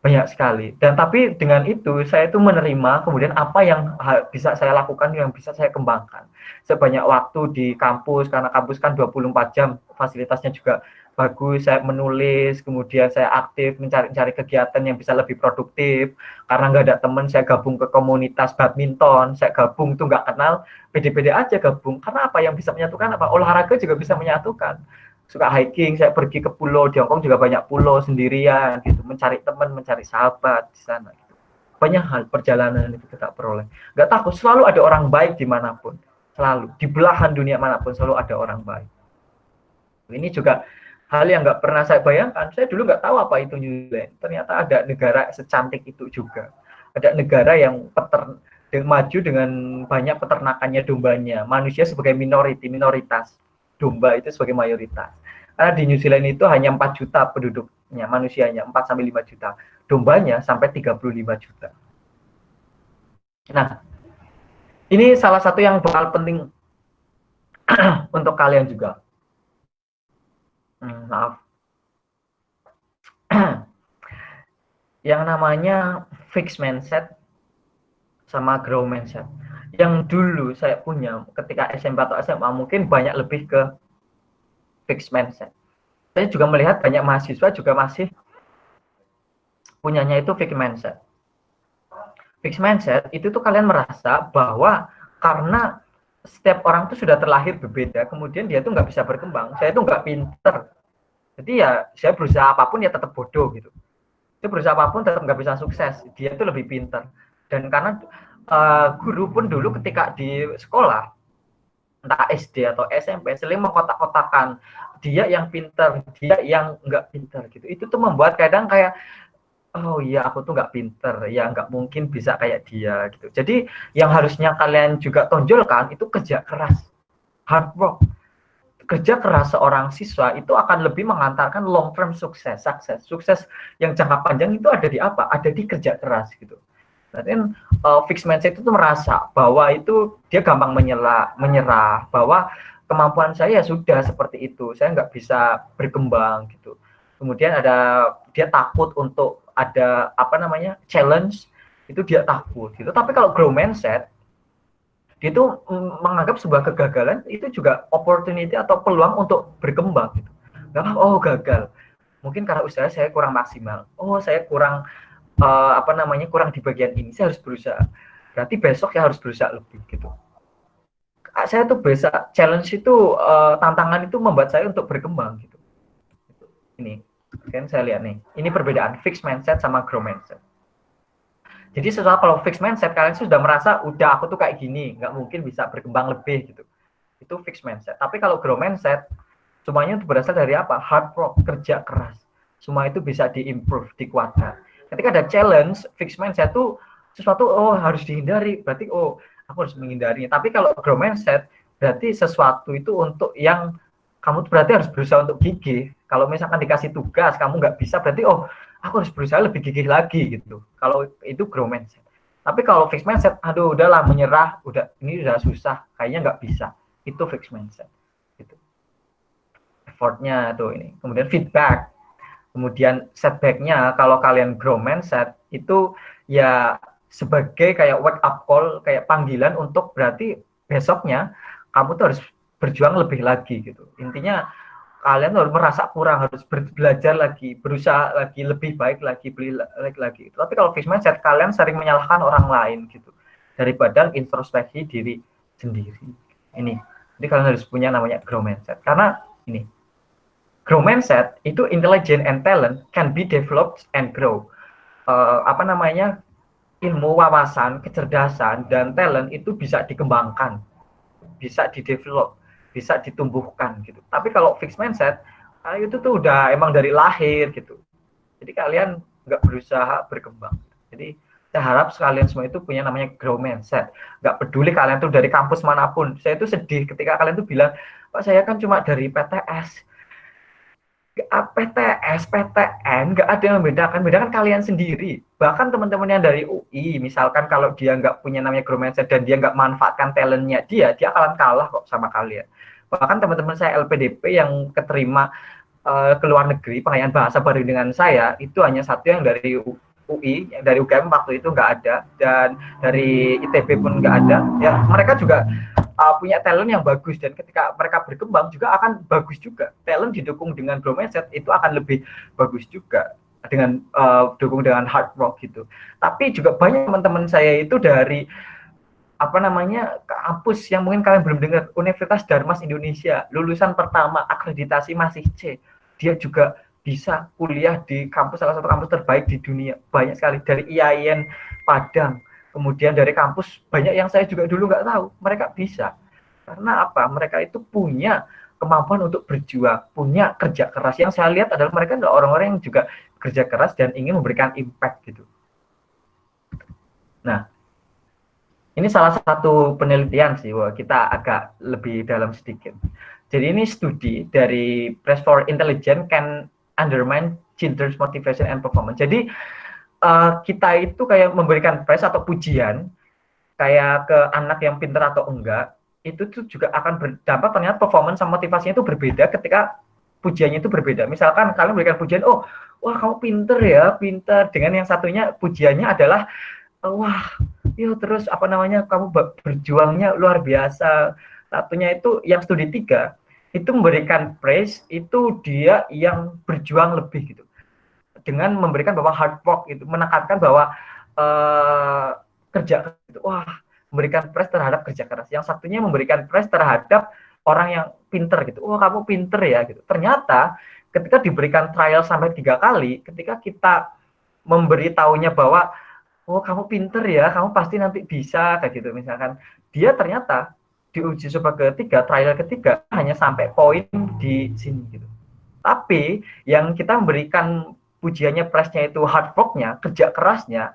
banyak sekali. Dan tapi dengan itu saya itu menerima kemudian apa yang bisa saya lakukan, yang bisa saya kembangkan. Sebanyak waktu di kampus, karena kampus kan 24 jam, fasilitasnya juga bagus. Saya menulis, kemudian saya aktif mencari kegiatan yang bisa lebih produktif. Karena nggak ada teman, saya gabung ke komunitas badminton. Saya gabung tuh nggak kenal, pede-pede aja gabung. Karena apa yang bisa menyatukan? Apa olahraga juga bisa menyatukan. Suka hiking, saya pergi ke pulau, di Hongkong juga banyak pulau sendirian gitu, mencari teman, mencari sahabat di sana gitu. Banyak hal perjalanan itu kita peroleh. Nggak takut, selalu ada orang baik dimanapun, selalu di belahan dunia manapun selalu ada orang baik. Ini juga hal yang nggak pernah saya bayangkan. Saya dulu nggak tahu apa itu New Zealand. Ternyata ada negara secantik itu juga. Ada negara yang maju dengan banyak peternakannya dombanya. Manusia sebagai minoritas, domba itu sebagai mayoritas. Karena di New Zealand itu hanya 4 juta penduduknya, manusianya 4 sampai 5 juta. Dombanya sampai 35 juta. Nah, ini salah satu yang bakal penting untuk kalian juga. Maaf. Yang namanya fixed mindset sama grow mindset. Yang dulu saya punya ketika SMP atau SMA mungkin banyak lebih ke fixed mindset. Saya juga melihat banyak mahasiswa juga masih punyanya itu fixed mindset. Fixed mindset itu tuh kalian merasa bahwa karena setiap orang tuh sudah terlahir berbeda, kemudian dia tuh nggak bisa berkembang. Saya tuh nggak pinter, jadi ya saya berusaha apapun ya tetap bodoh gitu. Dia berusaha apapun tetap nggak bisa sukses. Dia tuh lebih pinter. Dan karena guru pun dulu ketika di sekolah entah SD atau SMP sering mengkotak-kotakan dia yang pinter, dia yang nggak pinter gitu. Itu tuh membuat kadang kayak oh iya aku tuh nggak pinter, ya nggak mungkin bisa kayak dia gitu. Jadi yang harusnya kalian juga tonjolkan itu kerja keras, hard work. Kerja keras seorang siswa itu akan lebih mengantarkan long term sukses yang jangka panjang itu ada di apa? Ada di kerja keras gitu. Dan fixed mindset itu merasa bahwa itu dia gampang menyerah, bahwa kemampuan saya sudah seperti itu, saya nggak bisa berkembang gitu. Kemudian dia takut untuk ada challenge, itu dia takut gitu. Tapi kalau grow mindset, dia itu menganggap sebuah kegagalan itu juga opportunity atau peluang untuk berkembang gitu. Nggak apa, oh gagal, mungkin karena usaha saya kurang maksimal, oh saya kurang kurang di bagian ini, saya harus berusaha, berarti besok ya harus berusaha lebih gitu. Saya tuh bisa challenge itu, tantangan itu membuat saya untuk berkembang gitu. Ini kan saya lihat nih, ini perbedaan fixed mindset sama grow mindset. Jadi setelah kalau fixed mindset kalian sudah merasa udah aku tuh kayak gini, nggak mungkin bisa berkembang lebih gitu, itu fixed mindset. Tapi kalau grow mindset semuanya itu berasal dari apa? Hard work, kerja keras, semua itu bisa diimprove, dikuatkan. Ketika ada challenge, fixed mindset itu sesuatu harus dihindari, berarti aku harus menghindarinya. Tapi kalau grow mindset berarti sesuatu itu untuk yang kamu berarti harus berusaha untuk gigih. Kalau misalkan dikasih tugas kamu nggak bisa, berarti aku harus berusaha lebih gigih lagi gitu. Kalau itu grow mindset. Tapi kalau fixed mindset, aduh udahlah menyerah, ini udah susah, kayaknya nggak bisa. Itu fixed mindset. Gitu. Effortnya tuh ini. Kemudian feedback. Kemudian setback-nya kalau kalian grow mindset itu ya sebagai kayak wake up call, kayak panggilan untuk berarti besoknya kamu tuh harus berjuang lebih lagi gitu. Intinya kalian harus merasa kurang, harus belajar lagi, berusaha lagi, lebih baik lagi, beli lagi. Tapi kalau fixed mindset kalian sering menyalahkan orang lain gitu daripada introspeksi diri sendiri. Ini. Jadi kalian harus punya namanya grow mindset. Karena ini grow mindset itu intelligence and talent can be developed and grow. Ilmu, wawasan, kecerdasan, dan talent itu bisa dikembangkan, bisa didevelop, bisa ditumbuhkan gitu. Tapi kalau fixed mindset, itu tuh udah emang dari lahir gitu. Jadi kalian nggak berusaha berkembang. Jadi saya harap kalian semua itu punya namanya grow mindset. Nggak peduli kalian tuh dari kampus manapun. Saya tuh sedih ketika kalian tuh bilang, Pak saya kan cuma dari PTS, PTN, nggak ada yang bedakan kalian sendiri. Bahkan teman-teman yang dari UI, misalkan kalau dia nggak punya namanya grow mindset dan dia nggak manfaatkan talentnya dia akan kalah kok sama kalian. Bahkan teman-teman saya LPDP yang keterima ke luar negeri, pengayaan bahasa bareng dengan saya, itu hanya satu yang dari UI, yang dari UGM waktu itu nggak ada, dan dari ITB pun nggak ada. Ya, mereka juga punya talent yang bagus, dan ketika mereka berkembang juga akan bagus juga. Talent didukung dengan grow mindset itu akan lebih bagus juga dengan dukung dengan hard work gitu. Tapi juga banyak teman-teman saya itu dari kampus yang mungkin kalian belum dengar, Universitas Darmas Indonesia, lulusan pertama akreditasi masih C. Dia juga bisa kuliah di kampus, salah satu kampus terbaik di dunia. Banyak sekali, dari IAIN Padang. Kemudian dari kampus banyak yang saya juga dulu nggak tahu, mereka bisa. Karena apa? Mereka itu punya kemampuan untuk berjuang, punya kerja keras. Yang saya lihat adalah mereka adalah orang-orang yang juga kerja keras dan ingin memberikan impact gitu. Nah, ini salah satu penelitian sih, kita agak lebih dalam sedikit. Jadi ini studi dari Praise for Intelligence can undermine children's motivation and performance. Jadi kita itu kayak memberikan praise atau pujian kayak ke anak yang pintar atau enggak, itu tuh juga akan berdampak ternyata performance sama motivasinya itu berbeda ketika pujiannya itu berbeda. Misalkan kalian memberikan pujian, oh, wah kamu pinter ya, pinter. Dengan yang satunya pujiannya adalah, wah, yo terus apa namanya, kamu berjuangnya luar biasa. Satunya itu yang studi 3, itu memberikan praise, itu dia yang berjuang lebih gitu. Dengan memberikan bahwa hard work itu menekankan bahwa kerja itu, wah, memberikan praise terhadap kerja keras. Yang satunya memberikan praise terhadap orang yang pinter gitu. Wah, kamu pinter ya gitu. Ternyata ketika diberikan trial sampai 3 kali, ketika kita memberi taunya bahwa oh kamu pinter ya, kamu pasti nanti bisa kayak gitu misalkan, dia ternyata di uji coba ketiga, trial ketiga hanya sampai poin di sini gitu. Tapi yang kita memberikan pujiannya, praise-nya itu hard work-nya, kerja kerasnya,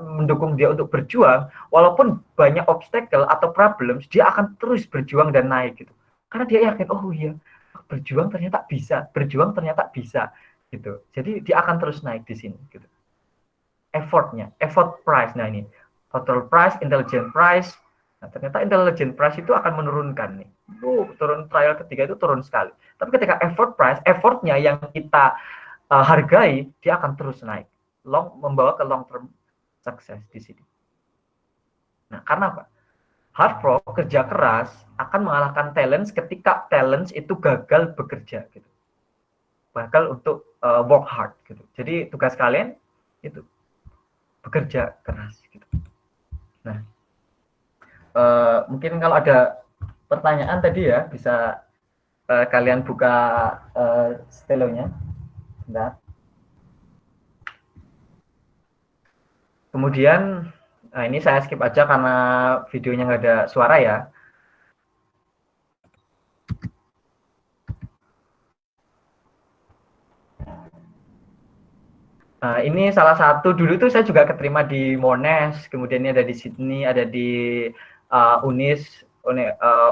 mendukung dia untuk berjuang, walaupun banyak obstacle atau problems, dia akan terus berjuang dan naik gitu. Karena dia yakin, oh iya, berjuang ternyata bisa, berjuang ternyata bisa gitu. Jadi dia akan terus naik di sini gitu. Effort-nya, effort price. Nah ini, total price, intelligent price. Nah, ternyata intelligent price itu akan menurunkan nih. Turun trial ketiga itu turun sekali. Tapi ketika effort price, effortnya yang kita hargai, dia akan terus naik, membawa ke long term sukses di sini. Nah, karena apa? Hard work, kerja keras akan mengalahkan talents ketika talents itu gagal bekerja gitu. Gagal untuk work hard gitu. Jadi tugas kalian itu bekerja keras gitu. Nah, mungkin kalau ada pertanyaan tadi ya bisa kalian buka stelonya. Nah. Kemudian, nah ini saya skip aja karena videonya nggak ada suara ya. Nah, ini salah satu, dulu tuh saya juga keterima di Monash, kemudian ini ada di Sydney, ada di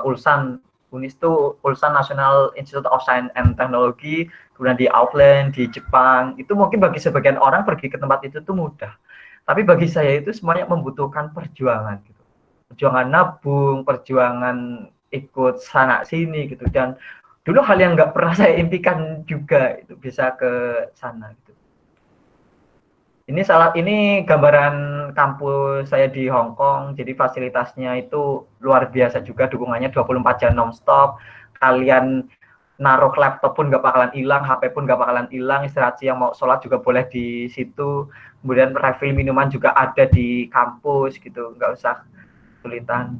Ulsan. UNIS itu Ulsan National Institute of Science and Technology, kemudian di Auckland, di Jepang. Itu mungkin bagi sebagian orang pergi ke tempat itu tuh mudah. Tapi bagi saya itu semuanya membutuhkan perjuangan gitu. Perjuangan nabung, perjuangan ikut sana sini gitu. Dan dulu hal yang nggak pernah saya impikan juga itu bisa ke sana gitu. Ini gambaran kampus saya di Hong Kong. Jadi fasilitasnya itu luar biasa juga, dukungannya 24 jam non-stop. Kalian naruh laptop pun nggak bakalan hilang, HP pun nggak bakalan hilang. Istirahat siang mau sholat juga boleh di situ. Kemudian refill minuman juga ada di kampus gitu, nggak usah kesulitan.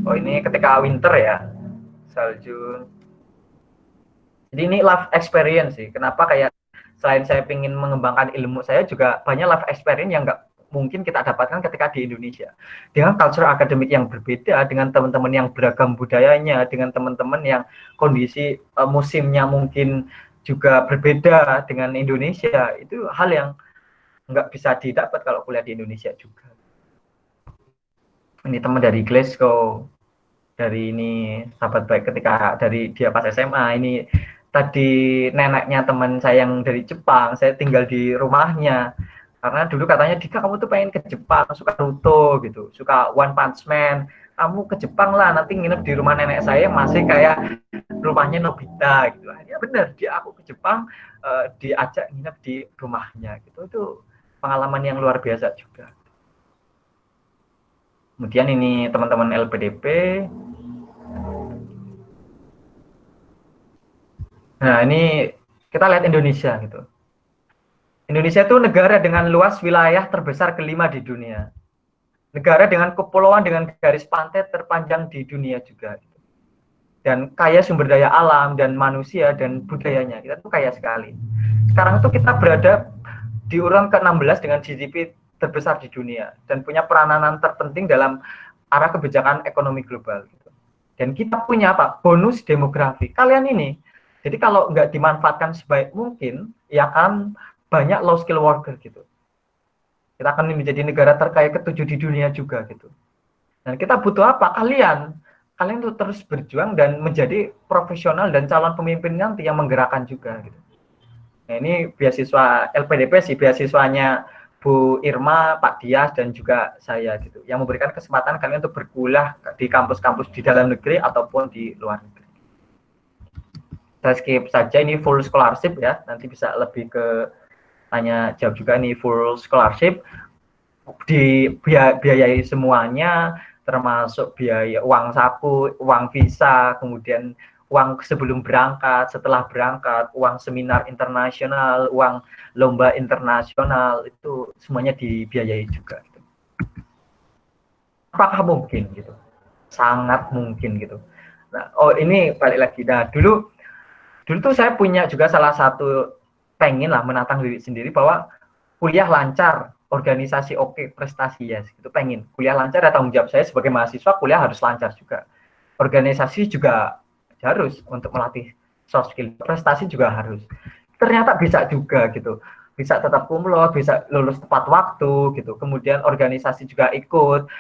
Oh ini ketika winter ya, salju. Jadi ini life experience sih. Kenapa kayak selain saya ingin mengembangkan ilmu saya, juga banyak life experience yang nggak mungkin kita dapatkan ketika di Indonesia. Dengan culture akademik yang berbeda, dengan teman-teman yang beragam budayanya, dengan teman-teman yang kondisi musimnya mungkin juga berbeda dengan Indonesia, itu hal yang nggak bisa didapat kalau kuliah di Indonesia juga. Ini teman dari Glasgow, dari ini sahabat baik ketika dari dia pas SMA, ini tadi neneknya teman saya yang dari Jepang, saya tinggal di rumahnya. Karena dulu katanya, Dika kamu tuh pengen ke Jepang, suka Naruto gitu, suka One Punch Man, kamu ke Jepang lah, nanti nginep di rumah nenek saya masih kayak rumahnya Nobita gitu. Ya bener, aku ke Jepang, diajak nginep di rumahnya gitu. Itu pengalaman yang luar biasa juga. Kemudian ini teman-teman LPDP. Nah, ini kita lihat Indonesia gitu. Indonesia itu negara dengan luas wilayah terbesar kelima di dunia. Negara dengan kepulauan dengan garis pantai terpanjang di dunia juga. Dan kaya sumber daya alam dan manusia dan budayanya. Kita tuh kaya sekali. Sekarang itu kita berada di urutan ke-16 dengan GDP terbesar di dunia. Dan punya peranan terpenting dalam arah kebijakan ekonomi global. Gitu. Dan kita punya apa? Bonus demografi. Kalian ini, jadi kalau nggak dimanfaatkan sebaik mungkin, ya kan banyak low skill worker gitu. Kita akan menjadi negara terkaya ke-7 di dunia juga gitu. Dan kita butuh apa? Kalian kalian tuh terus berjuang dan menjadi profesional dan calon pemimpin nanti yang menggerakkan juga gitu. Nah, ini beasiswa LPDP sih, beasiswanya Bu Irma, Pak Dias, dan juga saya gitu, yang memberikan kesempatan kalian untuk berkuliah di kampus-kampus di dalam negeri ataupun di luar negeri. Saya skip saja, ini full scholarship ya, nanti bisa lebih ke tanya jawab juga. Nih full scholarship, dibiayai semuanya, termasuk biaya uang saku, uang visa, kemudian uang sebelum berangkat, setelah berangkat, uang seminar internasional, uang lomba internasional, itu semuanya dibiayai juga. Gitu. Apakah mungkin gitu? Sangat mungkin gitu. Nah, oh ini balik lagi. Nah, dulu tuh saya punya juga salah satu pengen lah menantang diri sendiri bahwa kuliah lancar, organisasi oke, prestasi ya, itu pengen. Kuliah lancar ya, tanggung jawab saya sebagai mahasiswa, kuliah harus lancar juga. Organisasi juga harus untuk melatih soft skill, prestasi juga harus. Ternyata bisa juga gitu, bisa tetap kumlot, bisa lulus tepat waktu gitu. Kemudian organisasi juga ikut,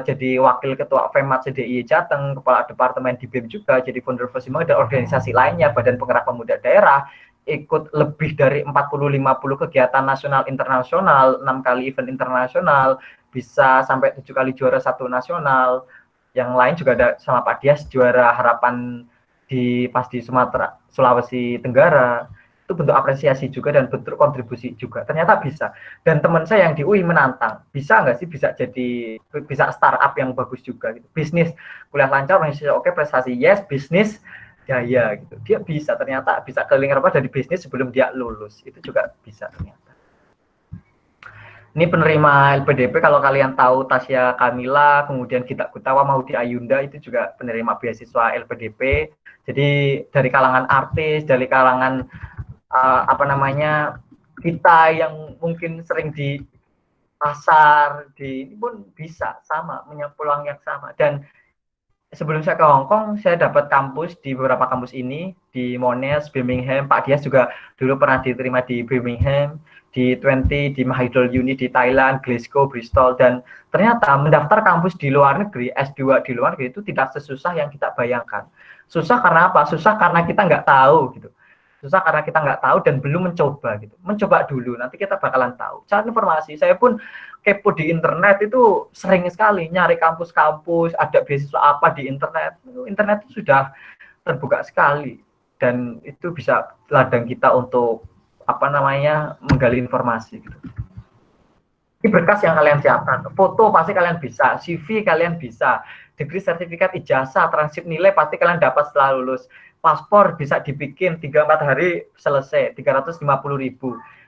jadi wakil ketua FEMAT CDI Jateng, kepala departemen di BEM juga, jadi founder Fosimo, dan organisasi lainnya, Badan Penggerak Pemuda Daerah, ikut lebih dari 40-50 kegiatan nasional internasional, 6 kali event internasional, bisa sampai 7 kali juara 1 nasional. Yang lain juga ada sama Pak Dias, juara harapan di Sumatera, Sulawesi Tenggara. Itu bentuk apresiasi juga dan bentuk kontribusi juga. Ternyata bisa. Dan teman saya yang di UI menantang, bisa nggak sih bisa startup yang bagus juga gitu. Bisnis, kuliah lancar, organisasi oke, prestasi yes, bisnis jaya gitu. Dia bisa, ternyata bisa keliling apa dari bisnis sebelum dia lulus. Itu juga bisa ternyata. Ini penerima LPDP, kalau kalian tahu Tasya Kamila, kemudian Gita Gutawa, Maudi Ayunda, itu juga penerima beasiswa LPDP. Jadi dari kalangan artis, dari kalangan kita yang mungkin sering di pasar, ini pun bisa sama, punya peluang yang sama. Dan sebelum saya ke Hong Kong, saya dapat kampus di beberapa kampus ini, di Monash, Birmingham. Pak Dias juga dulu pernah diterima di Birmingham, di 20, di Mahidol Uni di Thailand, Glasgow, Bristol, dan ternyata mendaftar kampus di luar negeri, S2 di luar negeri itu tidak sesusah yang kita bayangkan. Susah karena apa? Susah karena kita nggak tahu gitu. Susah karena kita nggak tahu dan belum mencoba gitu. Mencoba dulu, nanti kita bakalan tahu. Cari informasi, saya pun kepo di internet itu sering sekali nyari kampus-kampus, ada beasiswa apa di internet. Internet itu sudah terbuka sekali dan itu bisa ladang kita untuk menggali informasi gitu. Ini berkas yang kalian siapkan, foto pasti kalian bisa, CV kalian bisa, degree, sertifikat, ijazah, transkrip nilai pasti kalian dapat setelah lulus. Paspor bisa dibikin 3-4 hari selesai, 350.000.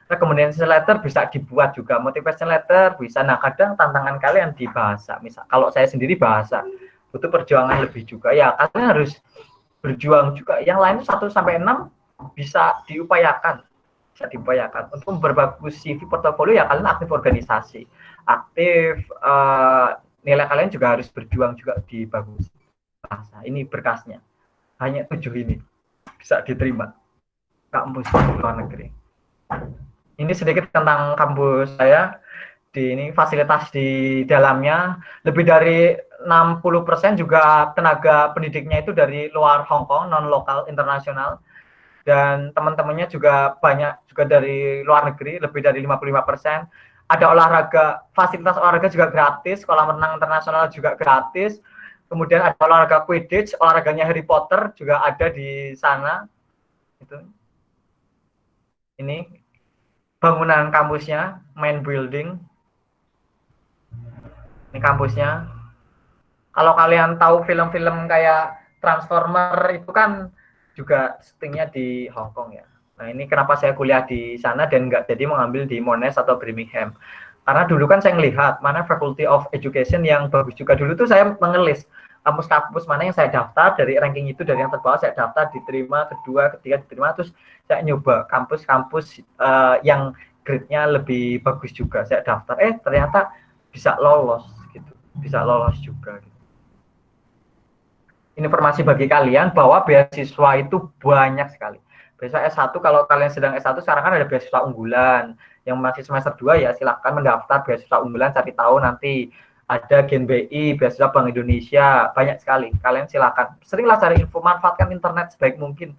Recommendation letter bisa dibuat juga, motivation letter bisa. Nah, kadang tantangan kalian di bahasa, misal kalau saya sendiri bahasa butuh perjuangan lebih juga ya, kalian harus berjuang juga. Yang lain 1-6 bisa diupayakan. Untuk memperbagus CV portofolio ya kalian aktif organisasi, aktif, nilai kalian juga harus berjuang juga di bagus bahasa. Ini berkasnya hanya 7 ini bisa diterima kampus luar negeri. Ini sedikit tentang kampus saya. Ini fasilitas di dalamnya lebih dari 60% juga tenaga pendidiknya itu dari luar Hong Kong, non lokal, internasional. Dan teman-temannya juga banyak juga dari luar negeri, lebih dari 55%. Ada olahraga, fasilitas olahraga juga gratis, kolam renang internasional juga gratis. Kemudian ada olahraga Quidditch, olahraganya Harry Potter juga ada di sana. Itu. Ini bangunan kampusnya, main building. Ini kampusnya. Kalau kalian tahu film-film kayak Transformer itu kan juga syutingnya di Hong Kong ya. Nah, ini kenapa saya kuliah di sana dan nggak jadi mengambil di Monash atau Birmingham. Karena dulu kan saya melihat mana Faculty of Education yang bagus juga. Dulu tuh saya mengelis kampus-kampus mana yang saya daftar, dari ranking itu, dari yang terbawah saya daftar, diterima, kedua, ketiga diterima, terus saya nyoba kampus-kampus yang grade-nya lebih bagus juga. Saya daftar, ternyata bisa lolos gitu. Bisa lolos juga gitu. Informasi bagi kalian bahwa beasiswa itu banyak sekali. Beasiswa S1, kalau kalian sedang S1 sekarang kan ada beasiswa unggulan. Yang masih semester 2 ya silakan mendaftar beasiswa unggulan, cari tahu nanti ada Gen BI, beasiswa Bank Indonesia, banyak sekali. Kalian silakan. Seringlah cari info, manfaatkan internet sebaik mungkin.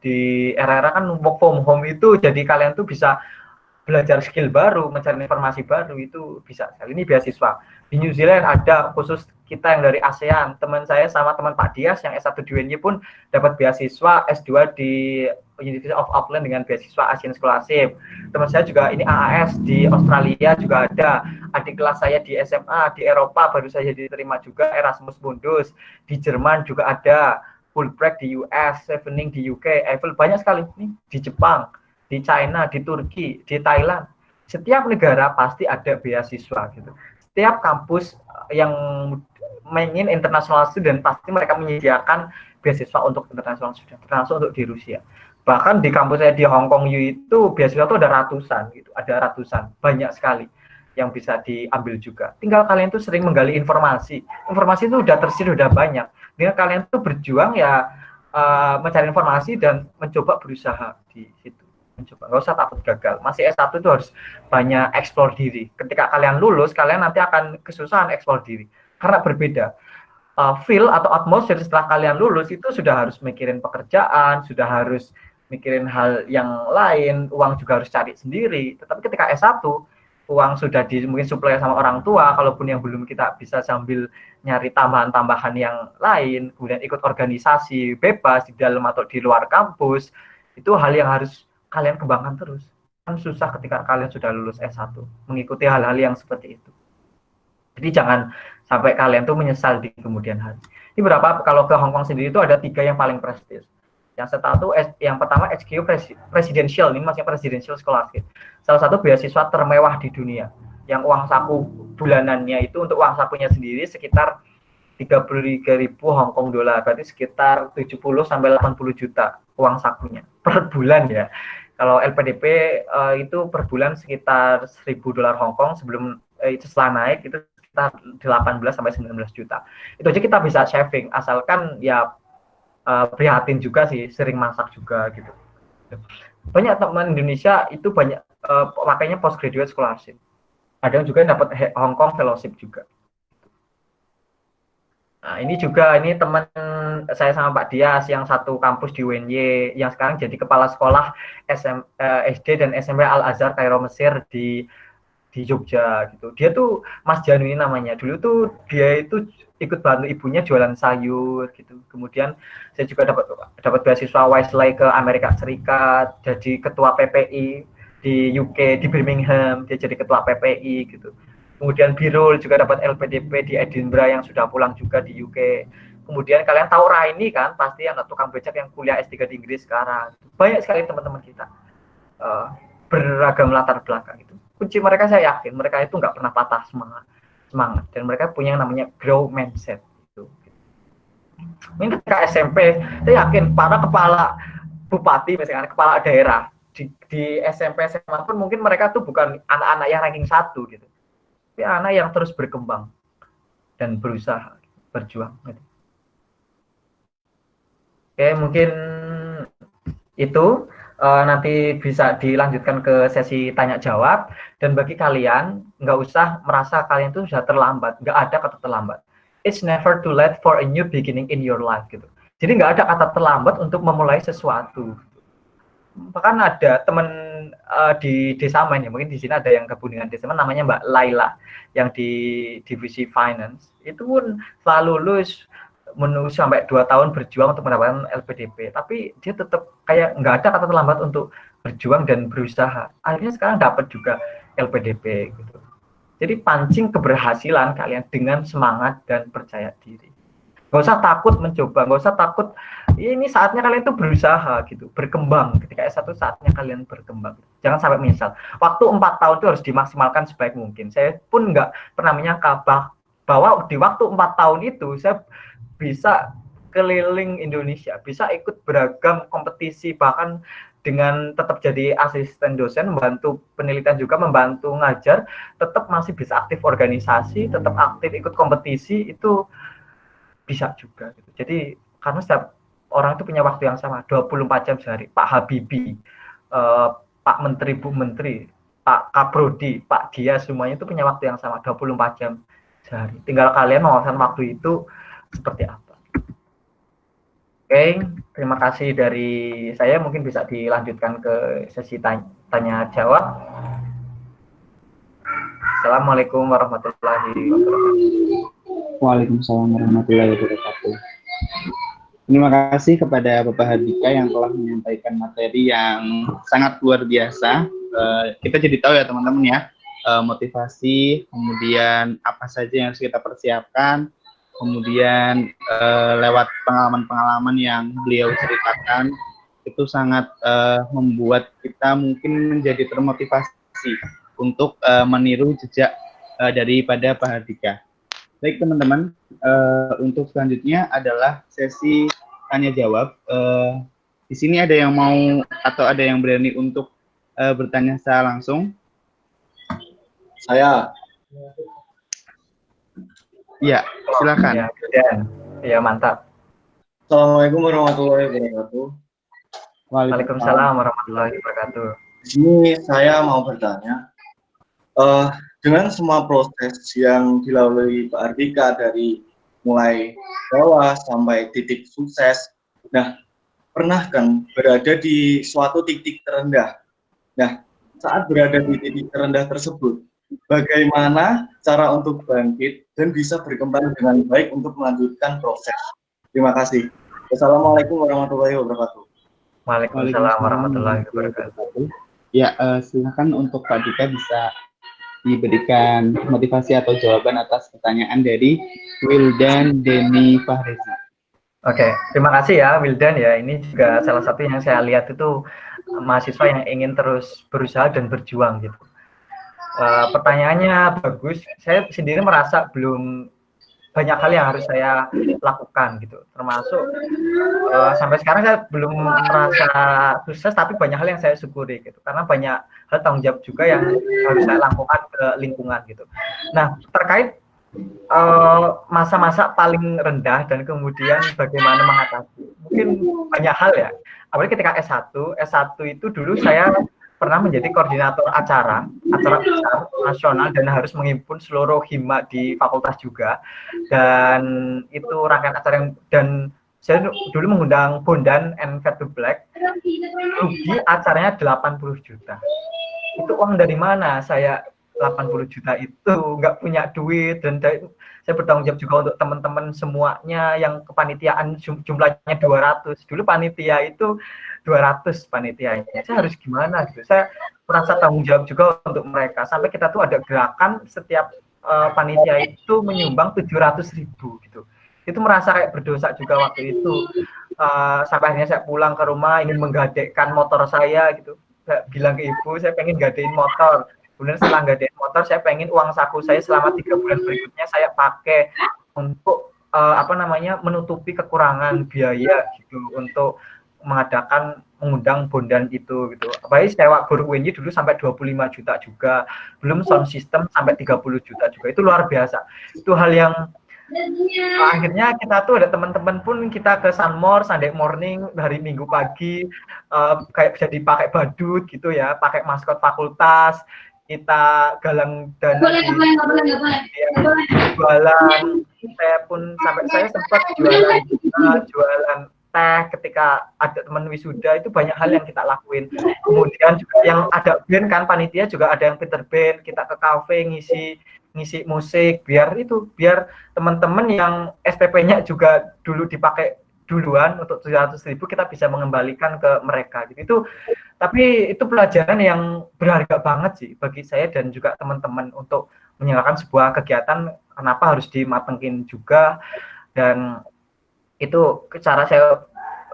Di era-era kan work from home itu, jadi kalian tuh bisa belajar skill baru, mencari informasi baru, itu bisa. Ini beasiswa. Di New Zealand ada khusus kita yang dari ASEAN. Teman saya sama teman Pak Dias yang S1 di UNY pun dapat beasiswa S2 di University of Auckland dengan beasiswa Asian Scholarship. Teman saya juga ini AAS di Australia juga ada. Adik kelas saya di SMA di Eropa baru saja diterima juga Erasmus Mundus. Di Jerman juga ada. Fulbright di US, Chevening di UK, Eiffel, banyak sekali nih. Di Jepang, di China, di Turki, di Thailand. Setiap negara pasti ada beasiswa gitu. Setiap kampus yang ingin international student pasti mereka menyediakan beasiswa untuk international student, termasuk untuk di Rusia. Bahkan di kampus saya di Hong Kong U itu beasiswa itu ada ratusan gitu, ada ratusan, banyak sekali yang bisa diambil juga. Tinggal kalian tuh sering menggali informasi. Informasi itu udah tersedia, udah banyak. Dengan kalian tuh berjuang ya mencari informasi dan mencoba berusaha di situ. Mencoba, nggak usah takut gagal. Masih S1 itu harus banyak eksplor diri. Ketika kalian lulus, kalian nanti akan kesusahan eksplor diri. Karena berbeda. Feel atau atmosfer setelah kalian lulus itu sudah harus mikirin pekerjaan, sudah harus mikirin hal yang lain, uang juga harus cari sendiri. Tetapi ketika S1, uang sudah mungkin suplai sama orang tua, kalaupun yang belum kita bisa sambil nyari tambahan-tambahan yang lain, kemudian ikut organisasi bebas di dalam atau di luar kampus, itu hal yang harus kalian kembangkan terus. Kan susah ketika kalian sudah lulus S1 mengikuti hal-hal yang seperti itu. Jadi jangan sampai kalian tuh menyesal di kemudian hari. Ini berapa, kalau ke Hong Kong sendiri itu ada 3 yang paling prestis. Yang pertama HQ Presidential, ini maksudnya Presidential Scholarship. Salah satu beasiswa termewah di dunia. Yang uang saku bulanannya itu untuk uang sakunya sendiri sekitar 33.000 Hong Kong dolar, berarti sekitar 70 sampai 80 juta uang sakunya per bulan ya. Kalau LPDP itu per bulan sekitar 1.000 dolar Hong Kong, sebelum itu setelah naik itu sekitar 18 sampai 19 juta. Itu aja kita bisa saving, asalkan ya prihatin juga sih, sering masak juga gitu. Banyak teman Indonesia itu banyak makanya postgraduate scholarship. Ada yang juga yang dapat Hong Kong fellowship juga. Nah, ini juga, ini teman saya sama Pak Dias yang satu kampus di UNY, yang sekarang jadi kepala sekolah SD dan SMP Al-Azhar Kairo Mesir di Jogja gitu. Dia tuh Mas Janu ini namanya. Dulu tuh dia itu ikut bantu ibunya jualan sayur gitu. Kemudian saya juga dapat beasiswa Wesley ke Amerika Serikat, jadi ketua PPI di UK, di Birmingham, dia jadi ketua PPI gitu. Kemudian Birul juga dapat LPDP di Edinburgh yang sudah pulang juga di UK. Kemudian kalian tahu Raini kan, pasti yang tukang becak yang kuliah S3 di Inggris sekarang. Banyak sekali teman-teman kita beragam latar belakang itu. Kunci mereka saya yakin mereka itu nggak pernah patah semangat dan mereka punya yang namanya grow mindset itu. Ini ketika SMP, saya yakin para kepala bupati misalkan kepala daerah di SMP SMA pun mungkin mereka tuh bukan anak-anak yang ranking 1 gitu. Tapi anak yang terus berkembang dan berusaha berjuang. Oke, mungkin itu nanti bisa dilanjutkan ke sesi tanya jawab. Dan bagi kalian nggak usah merasa kalian itu sudah terlambat, nggak ada kata terlambat. It's never too late for a new beginning in your life gitu. Jadi nggak ada kata terlambat untuk memulai sesuatu. Bahkan ada teman di desa main ya, mungkin di sini ada yang gabung dengan desa namanya Mbak Laila yang di divisi finance, itu pun setelah lulus menunggu sampai 2 tahun berjuang untuk mendapatkan LPDP, tapi dia tetap kayak nggak ada kata terlambat untuk berjuang dan berusaha. Akhirnya sekarang dapat juga LPDP gitu. Jadi pancing keberhasilan kalian dengan semangat dan percaya diri. Nggak usah takut mencoba, nggak usah takut. Ini saatnya kalian tuh berusaha gitu, berkembang. Ketika S1 saatnya kalian berkembang. Jangan sampai menyesal. Waktu 4 tahun itu harus dimaksimalkan sebaik mungkin. Saya pun nggak pernah menyangka bahwa di waktu 4 tahun itu saya bisa keliling Indonesia, bisa ikut beragam kompetisi, bahkan dengan tetap jadi asisten dosen, membantu penelitian juga, membantu ngajar, tetap masih bisa aktif organisasi, tetap aktif ikut kompetisi, itu bisa juga gitu. Jadi karena setiap orang itu punya waktu yang sama, 24 jam sehari. Pak Habibie, Pak Menteri, Bu Menteri, Pak Kaprodi, Pak Dia, semuanya itu punya waktu yang sama 24 jam sehari. Tinggal kalian memanfaatkan waktu itu seperti apa. Oke, terima kasih dari saya. Mungkin bisa dilanjutkan ke sesi tanya jawab. Assalamualaikum warahmatullahi wabarakatuh. Waalaikumsalam warahmatullahi wabarakatuh. Terima kasih kepada Bapak Hardika yang telah menyampaikan materi yang sangat luar biasa. Kita jadi tahu ya teman-teman ya, motivasi, kemudian apa saja yang harus kita persiapkan, kemudian lewat pengalaman-pengalaman yang beliau ceritakan, itu sangat membuat kita mungkin menjadi termotivasi untuk meniru jejak daripada Pak Hardika. Baik teman-teman, untuk selanjutnya adalah sesi tanya jawab. Di sini ada yang mau atau ada yang berani untuk bertanya secara langsung? Saya. Ya, silakan. Ya, mantap. Assalamualaikum warahmatullahi wabarakatuh. Waalaikumsalam warahmatullahi wabarakatuh. Di sini saya mau bertanya, dengan semua proses yang dilalui Pak Hardika dari mulai bawah sampai titik sukses, nah pernah kan berada di suatu titik terendah. Nah, saat berada di titik terendah tersebut, bagaimana cara untuk bangkit dan bisa berkembang dengan baik untuk melanjutkan proses? Terima kasih. Wassalamualaikum warahmatullahi wabarakatuh. Waalaikumsalam warahmatullahi wabarakatuh. Ya, silakan untuk Pak Dika bisa diberikan motivasi atau jawaban atas pertanyaan dari Wildan Deni Fahrezi. Oke, terima kasih ya Wildan ya. Ini juga salah satu yang saya lihat itu mahasiswa yang ingin terus berusaha dan berjuang gitu. Pertanyaannya bagus. Saya sendiri merasa belum banyak hal yang harus saya lakukan gitu, termasuk sampai sekarang saya belum merasa sukses, tapi banyak hal yang saya syukuri gitu, karena banyak hal tanggung jawab juga yang harus saya lakukan ke lingkungan gitu. Nah, terkait masa-masa paling rendah dan kemudian bagaimana mengatasi, mungkin banyak hal ya. Apalagi ketika S1 itu dulu saya pernah menjadi koordinator acara besar nasional dan harus menghimpun seluruh hima di fakultas juga, dan itu rangkaian acara yang, dan saya dulu mengundang Bondan and Fade to Black, rugi acaranya 80 juta. Itu uang dari mana? Saya 80 juta itu nggak punya duit, dan saya bertanggung jawab juga untuk teman-teman semuanya yang kepanitiaan jumlahnya 200. Dulu panitia itu 200 panitianya. Saya harus gimana gitu. Saya merasa tanggung jawab juga untuk mereka. Sampai kita tuh ada gerakan setiap panitia itu menyumbang 700.000 gitu. Itu merasa kayak berdosa juga waktu itu. Sampai akhirnya saya pulang ke rumah ingin menggadekkan motor saya gitu. Saya bilang ke ibu, saya pengen gadein motor. Kemudian setelah gadein motor, saya pengen uang saku saya selama 3 bulan berikutnya saya pakai untuk menutupi kekurangan biaya gitu, untuk mengundang Bondan itu gitu. Apalagi sewa guru UNY dulu sampai 25 juta juga, belum sound system sampai 30 juta juga. Itu luar biasa. Itu hal yang akhirnya kita tuh ada teman-teman pun kita ke Sunmore Sunday morning hari Minggu pagi, kayak bisa dipakai badut gitu ya, pakai maskot fakultas, kita galang dana jualan. Saya pun sampai saya sempat jualan teh ketika ada teman wisuda. Itu banyak hal yang kita lakuin. Kemudian juga yang ada band kan, panitia juga ada yang pinter band, kita ke kafe ngisi musik, biar teman-teman yang SPP-nya juga dulu dipakai duluan untuk 700.000 kita bisa mengembalikan ke mereka gitu. Tapi itu pelajaran yang berharga banget sih bagi saya dan juga teman-teman untuk menyelenggarakan sebuah kegiatan. Kenapa harus dimatengin juga, dan itu cara saya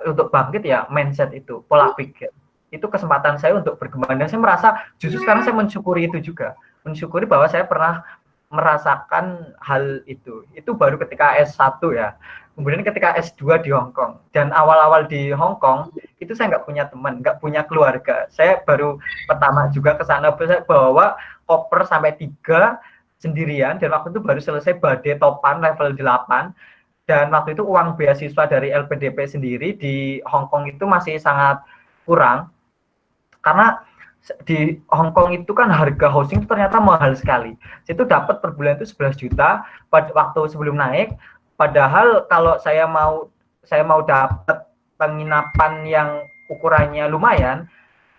untuk bangkit ya, mindset itu, pola pikir. Itu kesempatan saya untuk berkembang, dan saya merasa justru sekarang saya mensyukuri itu juga. Mensyukuri bahwa saya pernah merasakan hal itu. Itu baru ketika S1 ya. Kemudian ketika S2 di Hong Kong. Dan awal-awal di Hong Kong, itu saya nggak punya teman, nggak punya keluarga. Saya baru pertama juga ke sana, saya bawa koper sampai 3 sendirian, dan waktu itu baru selesai badai topan level 8. Dan waktu itu uang beasiswa dari LPDP sendiri di Hong Kong itu masih sangat kurang. Karena di Hong Kong itu kan harga housing itu ternyata mahal sekali. Situ dapat per bulan itu 11 juta pada waktu sebelum naik. Padahal kalau saya mau dapat penginapan yang ukurannya lumayan,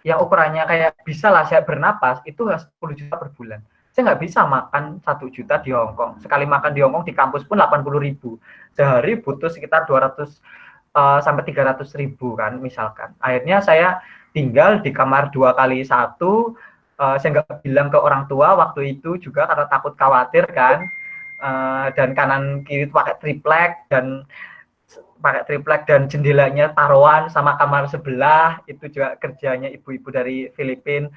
yang ukurannya kayak bisa lah saya bernapas, itu 10 juta per bulan. Saya nggak bisa makan 1 juta di Hong Kong. Sekali makan di Hong Kong di kampus pun 80.000. Sehari butuh sekitar 200 sampai 300.000 kan misalkan. Akhirnya saya tinggal di kamar 2x1. Saya nggak bilang ke orang tua waktu itu juga karena takut khawatir kan. Dan kanan kiri pakai triplek dan jendelanya taruhan sama kamar sebelah. Itu juga kerjanya ibu-ibu dari Filipina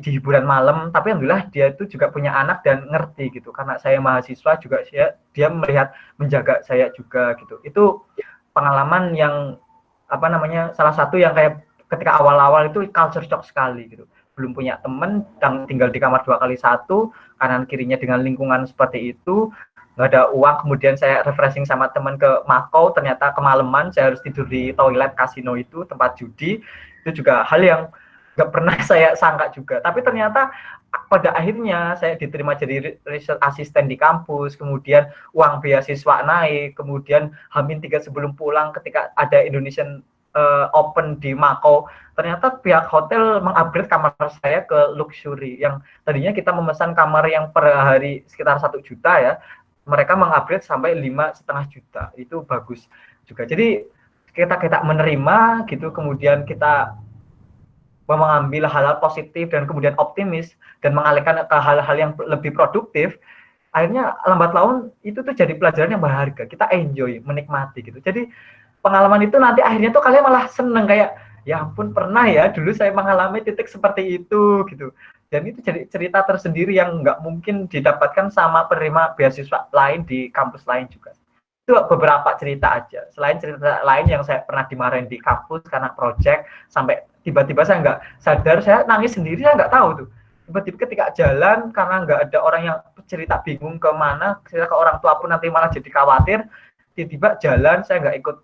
di hiburan malam. Tapi alhamdulillah dia itu juga punya anak dan ngerti gitu, karena saya mahasiswa juga dia melihat menjaga saya juga gitu. Itu pengalaman yang salah satu yang kayak ketika awal-awal itu culture shock sekali gitu. Belum punya teman, tinggal di kamar 2x1, kanan kirinya dengan lingkungan seperti itu, nggak ada uang. Kemudian saya refreshing sama teman ke Macau, ternyata kemalaman saya harus tidur di toilet kasino itu, tempat judi. Itu juga hal yang nggak pernah saya sangka juga. Tapi ternyata pada akhirnya saya diterima jadi research assistant di kampus, kemudian uang beasiswa naik, kemudian H-3 sebelum pulang ketika ada Indonesian Open di Macau, ternyata pihak hotel mengupgrade kamar saya ke luxury. Yang tadinya kita memesan kamar yang per hari sekitar 1 juta ya, mereka mengupgrade sampai 5,5 juta. Itu bagus juga. Jadi kita menerima gitu, kemudian kita mengambil hal-hal positif dan kemudian optimis dan mengalihkan ke hal-hal yang lebih produktif. Akhirnya lambat laun itu tuh jadi pelajaran yang berharga. Kita enjoy, menikmati gitu. Jadi pengalaman itu nanti akhirnya tuh kalian malah seneng, kayak ya ampun pernah ya dulu saya mengalami titik seperti itu gitu. Dan itu jadi cerita tersendiri yang nggak mungkin didapatkan sama penerima beasiswa lain di kampus lain juga. Itu beberapa cerita aja. Selain cerita lain yang saya pernah dimarahin di kampus karena project, sampai tiba-tiba saya nggak sadar, saya nangis sendiri, saya nggak tahu tuh. Tiba-tiba ketika jalan, karena nggak ada orang yang cerita, bingung kemana, cerita ke orang tua pun nanti malah jadi khawatir. Tiba-tiba jalan, saya nggak ikut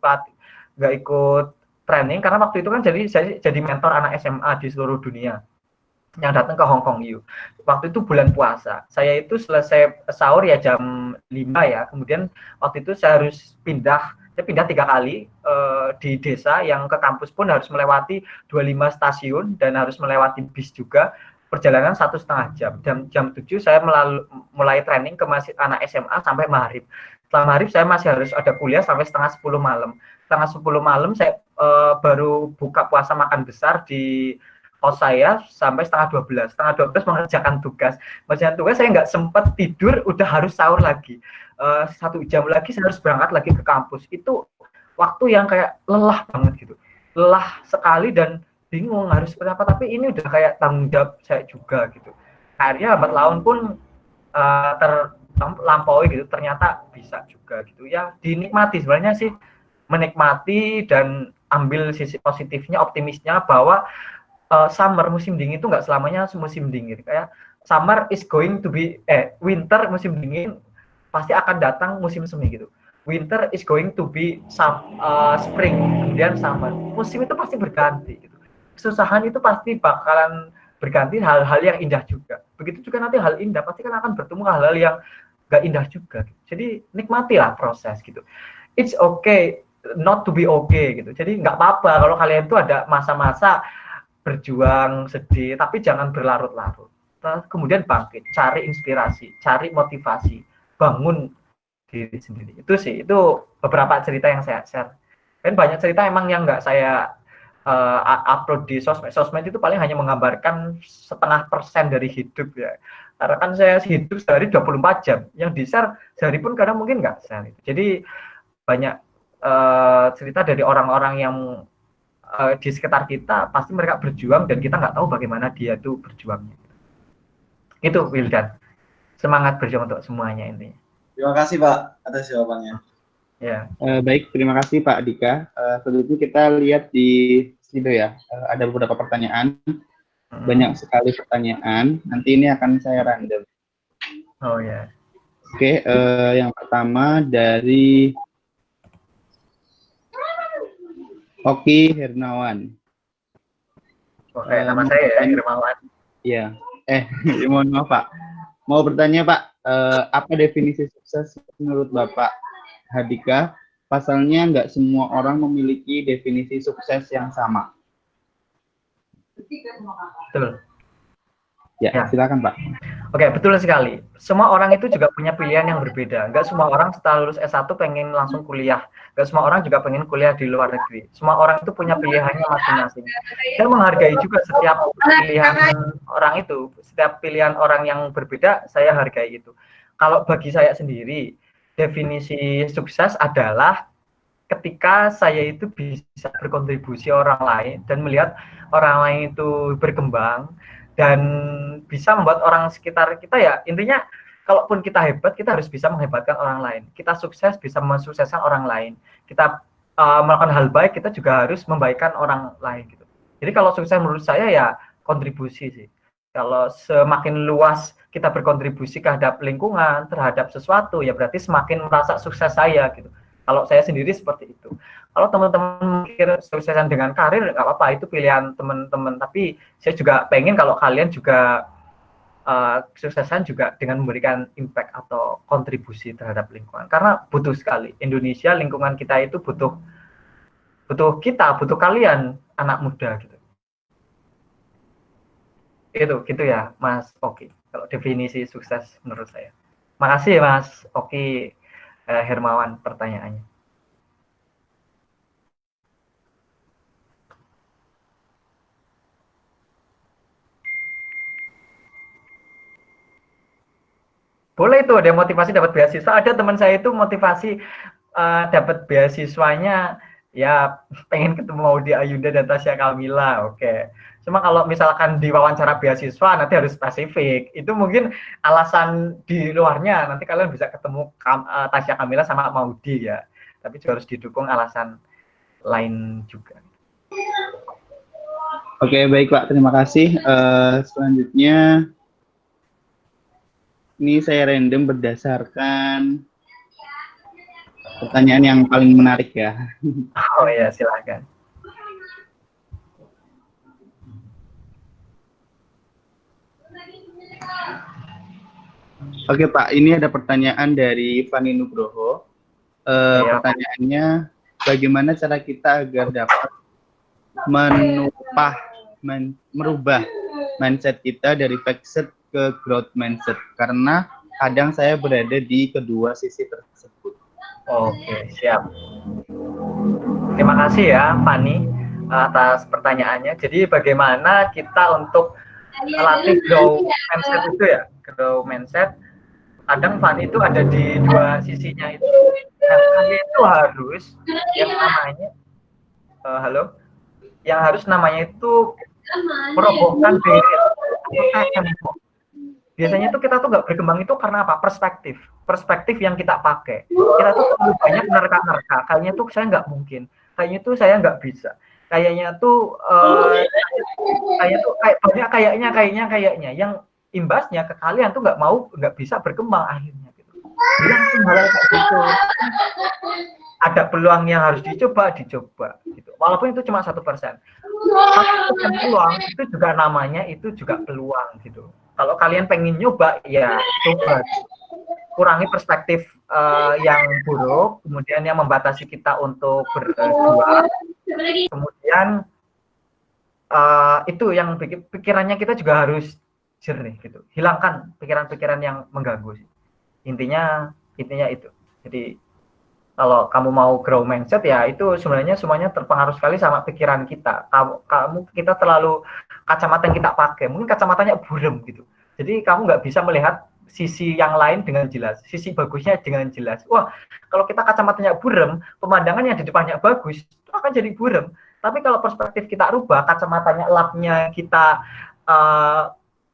training, karena waktu itu kan saya jadi mentor anak SMA di seluruh dunia yang datang ke Hong Kong U. Waktu itu bulan puasa. Saya itu selesai sahur ya jam 5 ya. Kemudian waktu itu saya harus pindah 3 kali di desa, yang ke kampus pun harus melewati 25 stasiun dan harus melewati bis juga. Perjalanan 1,5 jam. Jam 7 saya mulai training ke masjid anak SMA sampai maghrib. Setelah maghrib saya masih harus ada kuliah sampai setengah 10 malam. Setengah 10 malam saya baru buka puasa makan besar di kos saya sampai setengah 12. Setengah 12 mengerjakan tugas. Mengerjakan tugas saya nggak sempat tidur, udah harus sahur lagi. 1 jam lagi saya harus berangkat lagi ke kampus. Itu waktu yang kayak lelah banget gitu. Lelah sekali dan bingung harus seperti apa. Tapi ini udah kayak tanggung jawab saya juga gitu. Akhirnya lambat laun pun terlampaui gitu. Ternyata bisa juga gitu ya. Dinikmati sebenarnya sih, menikmati dan ambil sisi positifnya, optimisnya bahwa summer musim dingin itu nggak selamanya musim dingin. Kayak summer is going to be winter musim dingin pasti akan datang musim semi gitu. Winter is going to be spring, kemudian summer. Musim itu pasti berganti gitu. Kesusahan itu pasti bakalan berganti, hal-hal yang indah juga. Begitu juga nanti hal indah pasti kan akan bertemu hal-hal yang nggak indah juga. Gitu. Jadi nikmatilah proses gitu. It's okay not to be okay gitu. Jadi nggak apa-apa kalau kalian tuh ada masa-masa berjuang, sedih, tapi jangan berlarut-larut. Kemudian bangkit, cari inspirasi, cari motivasi, bangun diri sendiri. Itu sih, itu beberapa cerita yang saya share. Dan banyak cerita emang yang nggak saya upload di sosmed. Sosmed itu paling hanya menggambarkan 0,5% dari hidup ya. Karena kan saya hidup sehari 24 jam. Yang di-share sehari pun kadang mungkin nggak share. Jadi banyak cerita dari orang-orang yang di sekitar kita, pasti mereka berjuang dan kita nggak tahu bagaimana dia tuh berjuangnya. Itu Wildan, semangat berjuang untuk semuanya intinya. Terima kasih Pak atas jawabannya. Ya. Baik, terima kasih Pak Dika. Selanjutnya kita lihat di situ ya, ada beberapa pertanyaan, banyak sekali pertanyaan. Nanti ini akan saya random. Oh ya. Oke, yang pertama dari Oki Hernawan. Oh, kayak nama saya ya, Hermawan. Iya. Mohon maaf Pak. Mau bertanya Pak, apa definisi sukses menurut Bapak Hardika? Pasalnya nggak semua orang memiliki definisi sukses yang sama. Betul. Ya, Ya. silakan Pak. Oke, betul sekali. Semua orang itu juga punya pilihan yang berbeda. Nggak semua orang setelah lulus S1 pengen langsung kuliah. Nggak semua orang juga pengen kuliah di luar negeri. Semua orang itu punya pilihannya masing-masing. Saya menghargai juga setiap pilihan orang itu. Setiap pilihan orang yang berbeda, saya hargai itu. Kalau bagi saya sendiri, definisi sukses adalah ketika saya itu bisa berkontribusi orang lain dan melihat orang lain itu berkembang dan bisa membuat orang sekitar kita, ya intinya kalaupun kita hebat, kita harus bisa menghebatkan orang lain. Kita sukses bisa mensukseskan orang lain. Kita melakukan hal baik, kita juga harus membaikkan orang lain gitu. Jadi kalau sukses menurut saya ya kontribusi sih. Kalau semakin luas kita berkontribusi terhadap lingkungan, terhadap sesuatu, ya berarti semakin merasa sukses saya gitu. Kalau saya sendiri seperti itu. Kalau teman-teman mikir suksesan dengan karir, nggak apa-apa, itu pilihan teman-teman. Tapi saya juga pengen kalau kalian juga kesuksesan juga dengan memberikan impact atau kontribusi terhadap lingkungan. Karena butuh sekali. Indonesia, lingkungan kita itu butuh kita, butuh kalian, anak muda gitu. Gitu ya, Mas Oki. Kalau definisi sukses menurut saya. Makasih ya, Mas Oki Hermawan pertanyaannya. Boleh itu ada motivasi dapat beasiswa. Ada teman saya itu motivasi dapat beasiswanya ya pengen ketemu Maudy Ayunda dan Tasya Kamila. Oke. Cuma kalau misalkan di wawancara beasiswa nanti harus spesifik. Itu mungkin alasan di luarnya. Nanti kalian bisa ketemu Tasya Kamila sama Maudy ya. Tapi juga harus didukung alasan lain juga. Oke, baik Pak. Terima kasih. Selanjutnya, ini saya random berdasarkan pertanyaan yang paling menarik ya. Oh ya, silakan. Oke Pak, ini ada pertanyaan dari Fani Nugroho. Pertanyaannya, bagaimana cara kita agar dapat merubah mindset kita dari fixed ke growth mindset? Karena kadang saya berada di kedua sisi tersebut. Oke, siap. Terima kasih ya, Fani, atas pertanyaannya. Jadi bagaimana kita untuk melatih grow mindset itu ya? Grow mindset, kadang Fani itu ada di dua sisinya itu. Nah, kalian itu harus yang namanya, yang harus namanya itu merobohkan barrier. Biasanya itu kita tuh nggak berkembang itu karena apa? Perspektif yang kita pakai. Kita tuh terlalu banyak menerka-nerka. Kayaknya tuh saya nggak mungkin. Kayaknya tuh saya nggak bisa. Kayaknya tuh kayaknya yang imbasnya ke kalian tuh nggak bisa berkembang akhirnya gitu. Bilang tuh hal kayak gitu. Ada peluang yang harus dicoba gitu. Walaupun itu cuma 1%. 1% peluang itu juga namanya itu juga peluang gitu. Kalau kalian pengen nyoba, ya coba. Kurangi perspektif yang buruk, kemudian yang membatasi kita untuk berdua. Kemudian itu yang pikirannya kita juga harus jernih gitu. Hilangkan pikiran-pikiran yang mengganggu. Intinya itu. Jadi kalau kamu mau grow mindset ya itu sebenarnya semuanya terpengaruh sekali sama pikiran kita. Kita terlalu kacamata yang kita pakai, mungkin kacamatanya buram gitu. Jadi kamu nggak bisa melihat sisi yang lain dengan jelas, sisi bagusnya dengan jelas. Wah, kalau kita kacamatanya buram, pemandangan yang di depannya bagus, itu akan jadi buram. Tapi kalau perspektif kita rubah, kacamatanya lapnya kita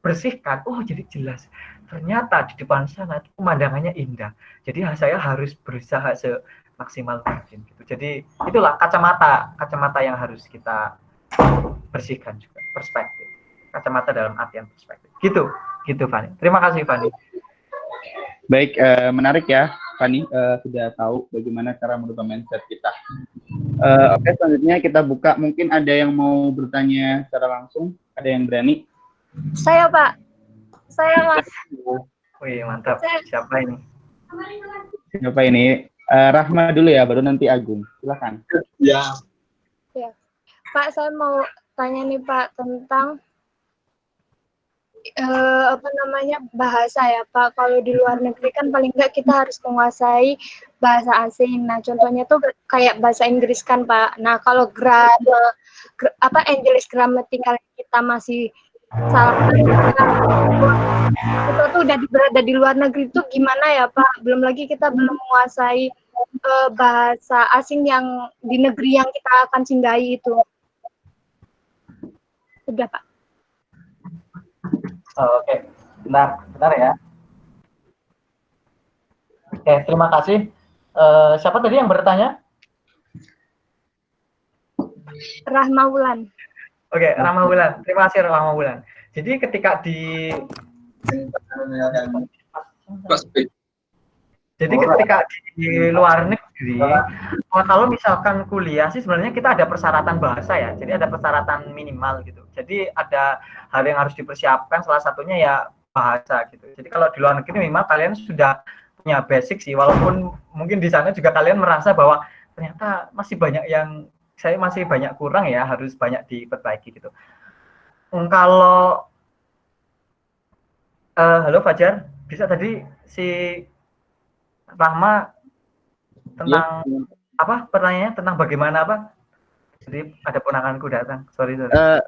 bersihkan, oh jadi jelas. Ternyata di depan sana pemandangannya indah. Jadi saya harus berusaha semaksimal mungkin gitu. Jadi itulah kacamata yang harus kita bersihkan juga, perspektif. Kacamata dalam artian perspektif. Gitu Fani. Terima kasih Fani. Baik, menarik ya Fani, sudah tahu bagaimana cara merubah mindset kita. Oke, selanjutnya kita buka. Mungkin ada yang mau bertanya secara langsung. Ada yang berani? Saya, Pak. Saya, Mas. Wih, mantap. Siapa ini? Siapa ini? Rahma dulu ya, baru nanti Agung. Silakan. Ya, Pak, saya mau tanya nih, Pak, tentang bahasa ya, Pak. Kalau di luar negeri kan paling nggak kita harus menguasai bahasa asing. Nah, contohnya tuh kayak bahasa Inggris kan, Pak. Nah, kalau English grammatical kita masih salah, kita tuh udah berada di luar negeri itu gimana ya, Pak? Belum lagi kita belum menguasai bahasa asing yang di negeri yang kita akan singgahi itu. Udah, Pak. Oke, bentar ya. Oke, terima kasih. Siapa tadi yang bertanya? Rahma Wulan. Oke, Rahma Wulan. Terima kasih Rahma Wulan. Jadi ketika di luar negeri, kalau misalkan kuliah sih sebenarnya kita ada persyaratan bahasa ya. Jadi ada persyaratan minimal gitu. Jadi ada hal yang harus dipersiapkan, salah satunya ya bahasa gitu. Jadi kalau di luar negeri minimal kalian sudah punya basic sih, walaupun mungkin di sana juga kalian merasa bahwa ternyata masih banyak yang saya masih banyak kurang ya, harus banyak diperbaiki gitu. Kalau halo Fajar, bisa tadi si Rahma tentang apa pertanyaannya, tentang bagaimana apa? Jadi ada ponakanku datang, sorry.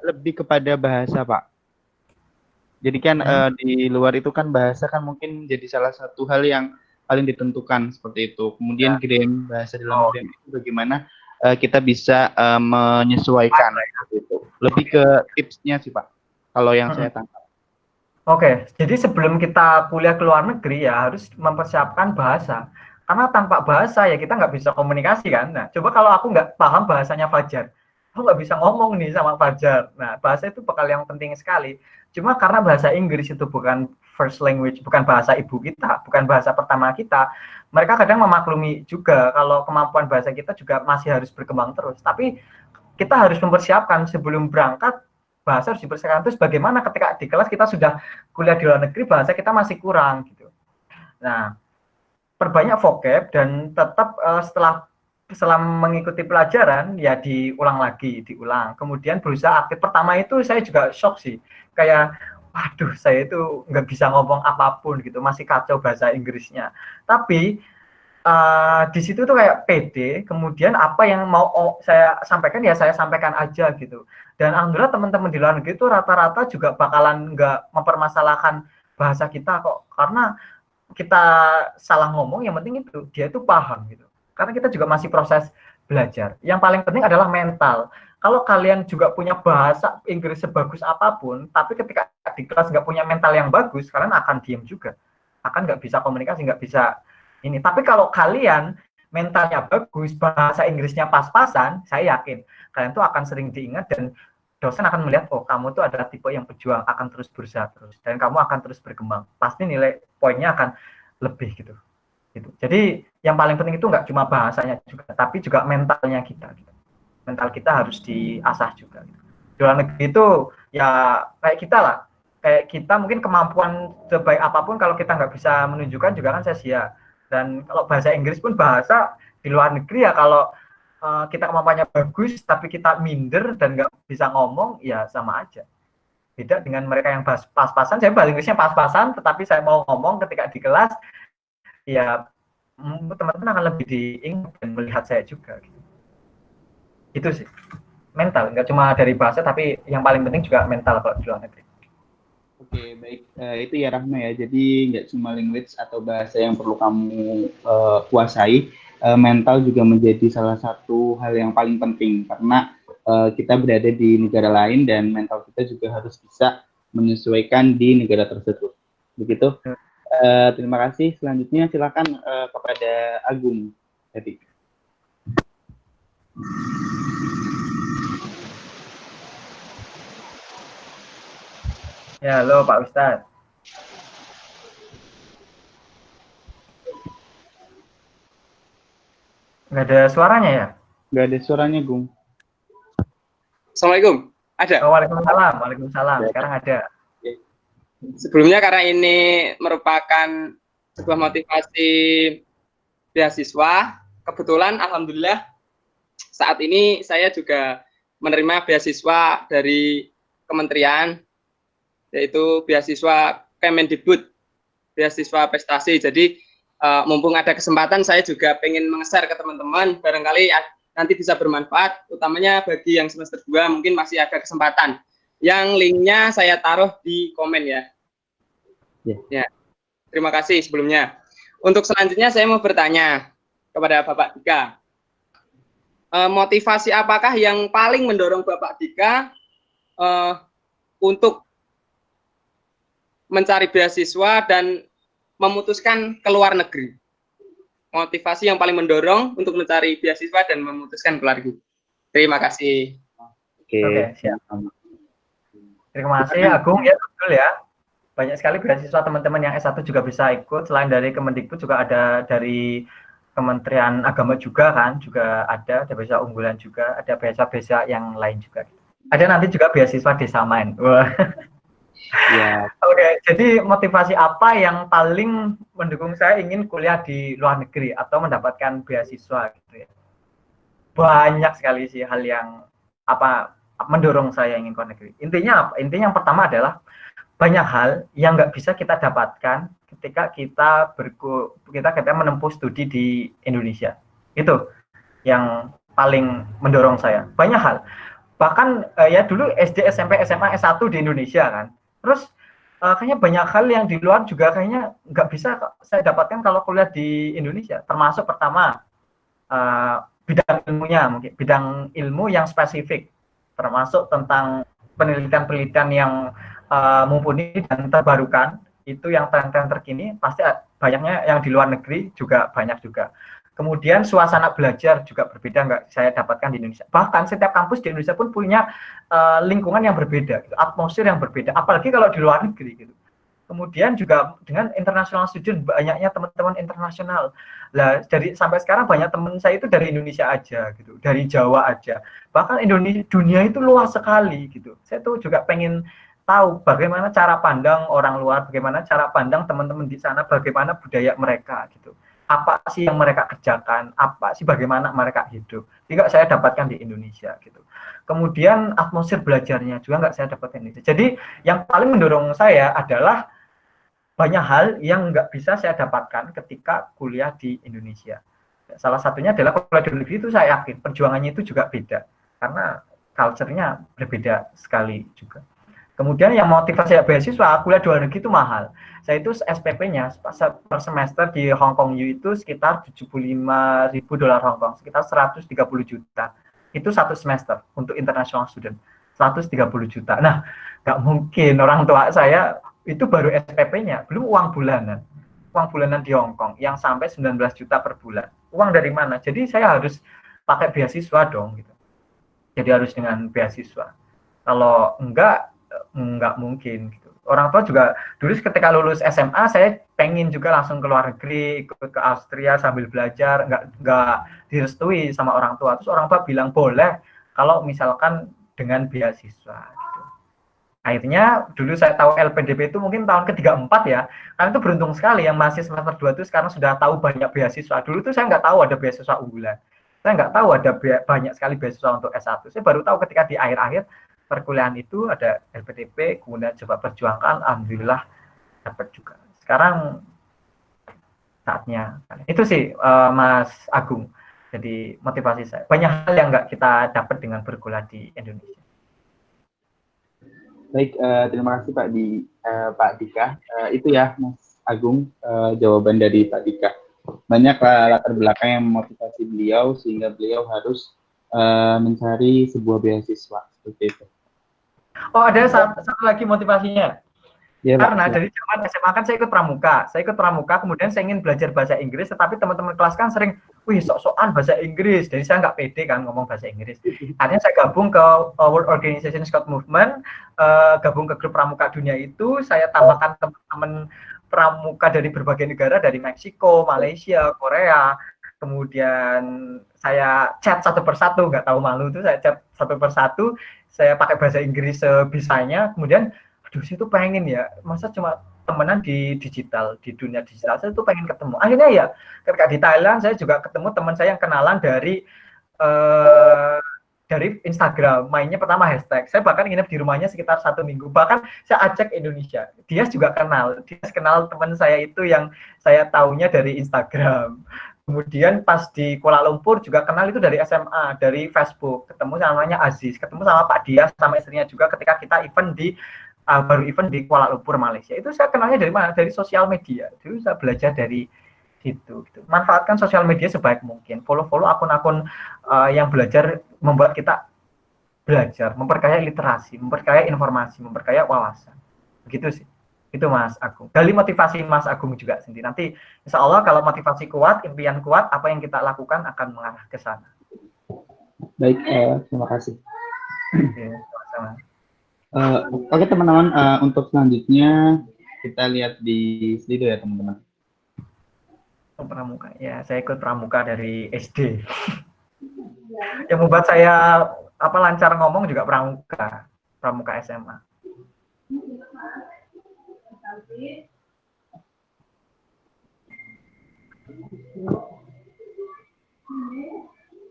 Lebih kepada bahasa, Pak. Jadi kan di luar itu kan bahasa kan mungkin jadi salah satu hal yang paling ditentukan seperti itu. Kemudian game bahasa dalam game itu bagaimana kita bisa menyesuaikan gitu. Lebih ke tipsnya sih, Pak. Kalau yang saya tangkap. Oke, jadi sebelum kita kuliah ke luar negeri ya harus mempersiapkan bahasa. Karena tanpa bahasa ya kita nggak bisa komunikasi kan. Nah, coba kalau aku nggak paham bahasanya Fajar, aku nggak bisa ngomong nih sama Fajar. Nah, bahasa itu bakal yang penting sekali. Cuma karena bahasa Inggris itu bukan first language, bukan bahasa ibu kita, bukan bahasa pertama kita, mereka kadang memaklumi juga kalau kemampuan bahasa kita juga masih harus berkembang terus. Tapi kita harus mempersiapkan sebelum berangkat, bahasa harus dipersiapkan. Terus bagaimana ketika di kelas kita sudah kuliah di luar negeri, bahasa kita masih kurang gitu. Nah, perbanyak vocab dan tetap setelah mengikuti pelajaran ya diulang. Kemudian berusaha aktif. Pertama itu saya juga shock sih, kayak waduh saya itu nggak bisa ngomong apapun gitu, masih kacau bahasa Inggrisnya. Tapi di situ tuh kayak pede, kemudian apa yang mau saya sampaikan ya saya sampaikan aja gitu. Dan alhamdulillah teman-teman di luar negeri itu rata-rata juga bakalan nggak mempermasalahkan bahasa kita kok, karena kita salah ngomong yang penting itu dia itu paham gitu. Karena kita juga masih proses belajar. Yang paling penting adalah mental. Kalau kalian juga punya bahasa Inggris sebagus apapun, tapi ketika di kelas nggak punya mental yang bagus, kalian akan diam juga, akan nggak bisa komunikasi, nggak bisa ini. Tapi kalau kalian mentalnya bagus, bahasa Inggrisnya pas-pasan, saya yakin kalian tuh akan sering diingat dan dosen akan melihat, oh kamu tuh adalah tipe yang pejuang, akan terus berusaha terus, dan kamu akan terus berkembang. Pasti nilai poinnya akan lebih gitu. Jadi yang paling penting itu nggak cuma bahasanya juga, tapi juga mentalnya kita. Gitu. Mental kita harus diasah juga. Gitu. Di luar negeri itu ya kayak kita lah, kayak kita mungkin kemampuan sebaik apapun kalau kita nggak bisa menunjukkan juga kan sia-sia. Dan kalau bahasa Inggris pun bahasa di luar negeri ya kalau kita kemampuannya bagus tapi kita minder dan nggak bisa ngomong ya sama aja. Beda dengan mereka yang pas-pasan. Saya bahasa Inggrisnya pas-pasan tetapi saya mau ngomong ketika di kelas ya teman-teman akan lebih diingat dan melihat saya juga gitu. Itu sih mental, nggak cuma dari bahasa tapi yang paling penting juga mental kalau di luar negeri. Oke, baik. Itu ya Rahma ya. Jadi nggak cuma language atau bahasa yang perlu kamu kuasai, mental juga menjadi salah satu hal yang paling penting karena kita berada di negara lain dan mental kita juga harus bisa menyesuaikan di negara tersebut. Begitu. Terima kasih. Selanjutnya silakan kepada Agung tadi. Ya, halo Pak Ustadz. Nggak ada suaranya ya? Nggak ada suaranya, Gung. Assalamualaikum. Ada? Waalaikumsalam, waalaikumsalam. Sekarang ada. Sebelumnya karena ini merupakan sebuah motivasi beasiswa, kebetulan alhamdulillah saat ini saya juga menerima beasiswa dari kementerian, yaitu beasiswa Kemendikbud, beasiswa prestasi. Jadi mumpung ada kesempatan, saya juga pengen meng-share ke teman-teman, barangkali nanti bisa bermanfaat, utamanya bagi yang semester 2 mungkin masih ada kesempatan. Yang linknya saya taruh di komen ya. Ya. Terima kasih sebelumnya. Untuk selanjutnya saya mau bertanya kepada Bapak Dika. Motivasi apakah yang paling mendorong Bapak Dika untuk mencari beasiswa dan memutuskan ke luar negeri? Motivasi yang paling mendorong untuk mencari beasiswa dan memutuskan ke luar negeri. Terima kasih. Oke, siap. Terima kasih Agung, ya betul ya. Banyak sekali beasiswa teman-teman yang S1 juga bisa ikut. Selain dari Kemendikbud juga ada dari Kementerian Agama juga kan, juga ada beasiswa unggulan juga, ada beasiswa yang lain juga. Ada nanti juga beasiswa desa main. Wah. Ya. Oke, jadi motivasi apa yang paling mendukung saya ingin kuliah di luar negeri atau mendapatkan beasiswa gitu ya. Banyak sekali sih hal yang mendorong saya ingin ke luar negeri. Intinya apa? Intinya yang pertama adalah banyak hal yang nggak bisa kita dapatkan ketika kita menempuh studi di Indonesia. Itu yang paling mendorong saya. Banyak hal. Bahkan ya dulu SD, SMP, SMA, S1 di Indonesia kan. Terus kayaknya banyak hal yang di luar juga kayaknya nggak bisa saya dapatkan kalau kuliah di Indonesia. Termasuk pertama bidang ilmunya, mungkin bidang ilmu yang spesifik, termasuk tentang penelitian-penelitian yang mumpuni dan terbarukan, itu yang tren-tren terkini pasti banyaknya yang di luar negeri juga banyak juga. Kemudian suasana belajar juga berbeda, nggak saya dapatkan di Indonesia. Bahkan setiap kampus di Indonesia pun punya lingkungan yang berbeda, gitu, atmosfer yang berbeda. Apalagi kalau di luar negeri gitu. Kemudian juga dengan international student, banyaknya teman-teman internasional. Lah sampai sekarang banyak teman saya itu dari Indonesia aja gitu, dari Jawa aja. Bahkan dunia itu luas sekali gitu. Saya tuh juga pengen tahu bagaimana cara pandang orang luar, bagaimana cara pandang teman-teman di sana, bagaimana budaya mereka gitu. Apa sih yang mereka kerjakan, apa sih bagaimana mereka hidup. Tidak saya dapatkan di Indonesia gitu. Kemudian atmosfer belajarnya juga nggak saya dapatkan di Indonesia. Jadi yang paling mendorong saya adalah banyak hal yang nggak bisa saya dapatkan ketika kuliah di Indonesia. Salah satunya adalah kuliah di luar negeri itu saya yakin perjuangannya itu juga beda karena culture-nya berbeda sekali juga. Kemudian yang motivasi beasiswa kuliah di luar negeri itu mahal. Saya itu SPP-nya per semester di Hong Kong U itu sekitar 75.000 dolar Hong Kong, sekitar 130 juta. Itu satu semester untuk international student, 130 juta. Nah, nggak mungkin orang tua saya itu baru SPP-nya, belum uang bulanan. Uang bulanan di Hong Kong yang sampai 19 juta per bulan. Uang dari mana? Jadi saya harus pakai beasiswa dong gitu. Jadi harus dengan beasiswa. Kalau enggak mungkin gitu. Orang tua juga dulu ketika lulus SMA saya pengen juga langsung ke luar negeri, ikut ke Austria sambil belajar, enggak direstui sama orang tua. Terus orang tua bilang boleh kalau misalkan dengan beasiswa gitu. Akhirnya dulu saya tahu LPDP itu mungkin tahun ke-3-4 ya. Karena itu beruntung sekali yang masih semester 2 itu sekarang sudah tahu banyak beasiswa. Dulu tuh saya nggak tahu ada beasiswa unggulan. Saya nggak tahu ada banyak sekali beasiswa untuk S1. Saya baru tahu ketika di akhir-akhir perkuliahan itu ada LPDP, kemudian coba perjuangkan, alhamdulillah dapat juga. Sekarang saatnya. Itu sih Mas Agung. Jadi motivasi saya. Banyak hal yang nggak kita dapat dengan berkuliah di Indonesia. Baik, terima kasih Pak Dika. Itu ya Mas Agung, jawaban dari Pak Dika. Banyak latar belakang yang memotivasi beliau sehingga beliau harus mencari sebuah beasiswa seperti itu. Oh, ada satu lagi motivasinya. Ya, karena Pak, dari zaman SMA kan saya ikut pramuka, kemudian saya ingin belajar bahasa Inggris, tetapi teman-teman kelas kan sering, wih sok-sokan bahasa Inggris, jadi saya nggak pede kan ngomong bahasa Inggris. Akhirnya saya gabung ke World Organization Scout Movement, gabung ke grup pramuka dunia itu, saya tambahkan teman-teman pramuka dari berbagai negara, dari Meksiko, Malaysia, Korea, kemudian saya chat satu persatu, nggak tahu malu itu, saya chat satu persatu, saya pakai bahasa Inggris sebisanya, kemudian aduh saya tuh pengen ya, masa cuma temenan di digital, di dunia digital, saya tuh pengen ketemu. Akhirnya ya ketika di Thailand saya juga ketemu teman saya yang kenalan dari Instagram, mainnya pertama hashtag. Saya bahkan nginep di rumahnya sekitar 1 minggu. Bahkan saya ajak Indonesia. Dia juga kenal. Dia kenal teman saya itu yang saya tahunya dari Instagram. Kemudian pas di Kuala Lumpur juga kenal itu dari SMA, dari Facebook. Ketemu sama namanya Aziz. Ketemu sama Pak Dias, sama istrinya juga ketika kita event baru event di Kuala Lumpur, Malaysia. Itu saya kenalnya dari mana? Dari sosial media. Jadi saya belajar dari gitu. Manfaatkan sosial media sebaik mungkin. Follow akun-akun yang belajar, membuat kita belajar, memperkaya literasi, memperkaya informasi, memperkaya wawasan. Begitu sih. Itu Mas Agung. Gali motivasi Mas Agung juga sendiri. Nanti insya Allah kalau motivasi kuat, impian kuat, apa yang kita lakukan akan mengarah ke sana. Baik, terima kasih. Sama-sama. Oke teman-teman, untuk selanjutnya kita lihat di slide ya teman-teman. Pramuka ya, saya ikut pramuka dari SD. Yang membuat saya lancar ngomong juga pramuka SMA.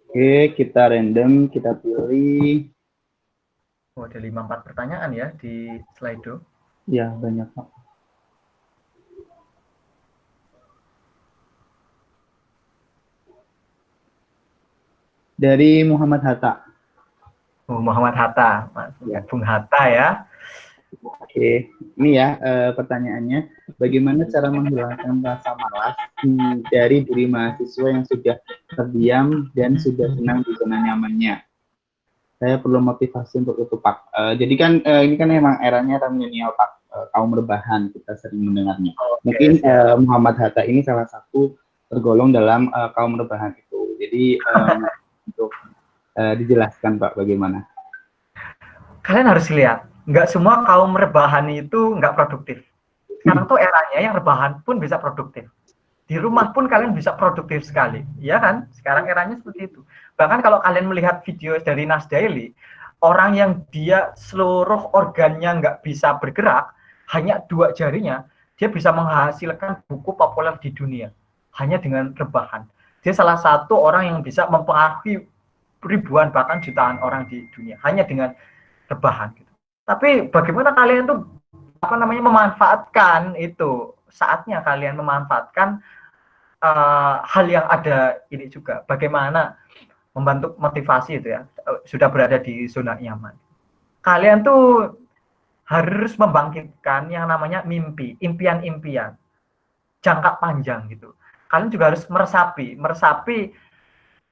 Oke, kita random, kita pilih. Oh, ada 5-4 pertanyaan ya di Slido. Ya, banyak Pak. Dari Muhammad Hatta. Oh, Muhammad Hatta, Mas. Ya, Bung Hatta ya. Oke, ini ya pertanyaannya. Bagaimana cara menghilangkan rasa malas dari diri mahasiswa yang sudah terdiam dan sudah senang di zona nyamannya? Saya perlu motivasi untuk itu Pak. Jadi kan ini kan memang eranya milenial Pak, kaum rebahan kita sering mendengarnya. Mungkin Muhammad Hatta ini salah satu tergolong dalam kaum rebahan itu. Jadi untuk dijelaskan Pak bagaimana? Kalian harus lihat, nggak semua kaum rebahan itu nggak produktif. Sekarang tuh eranya yang rebahan pun bisa produktif. Di rumah pun kalian bisa produktif sekali, ya kan? Sekarang eranya seperti itu. Bahkan kalau kalian melihat video dari Nas Daily, orang yang dia seluruh organnya nggak bisa bergerak, hanya 2 jarinya, dia bisa menghasilkan buku populer di dunia hanya dengan rebahan. Dia salah satu orang yang bisa mempengaruhi ribuan bahkan jutaan orang di dunia hanya dengan rebahan. Gitu. Tapi bagaimana kalian tuh memanfaatkan itu? Saatnya kalian memanfaatkan hal yang ada ini juga. Bagaimana membantu motivasi itu ya? Sudah berada di zona nyaman. Kalian tuh harus membangkitkan yang namanya mimpi, impian-impian jangka panjang gitu. Kalian juga harus meresapi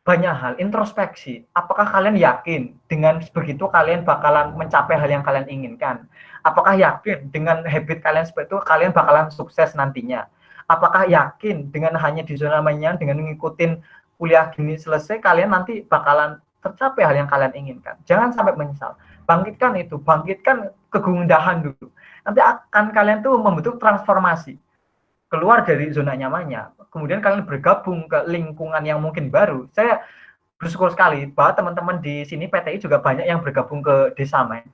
banyak hal, introspeksi. Apakah kalian yakin dengan begitu kalian bakalan mencapai hal yang kalian inginkan? Apakah yakin dengan habit kalian seperti itu kalian bakalan sukses nantinya? Apakah yakin dengan hanya di zona nyaman, dengan mengikutin kuliah gini selesai, kalian nanti bakalan tercapai hal yang kalian inginkan? Jangan sampai menyesal. Bangkitkan itu, bangkitkan kegundahan dulu. Nanti akan kalian tuh membentuk transformasi. Keluar dari zona nyamannya, kemudian kalian bergabung ke lingkungan yang mungkin baru. Saya bersyukur sekali bahwa teman-teman di sini PTI juga banyak yang bergabung ke Desa Main.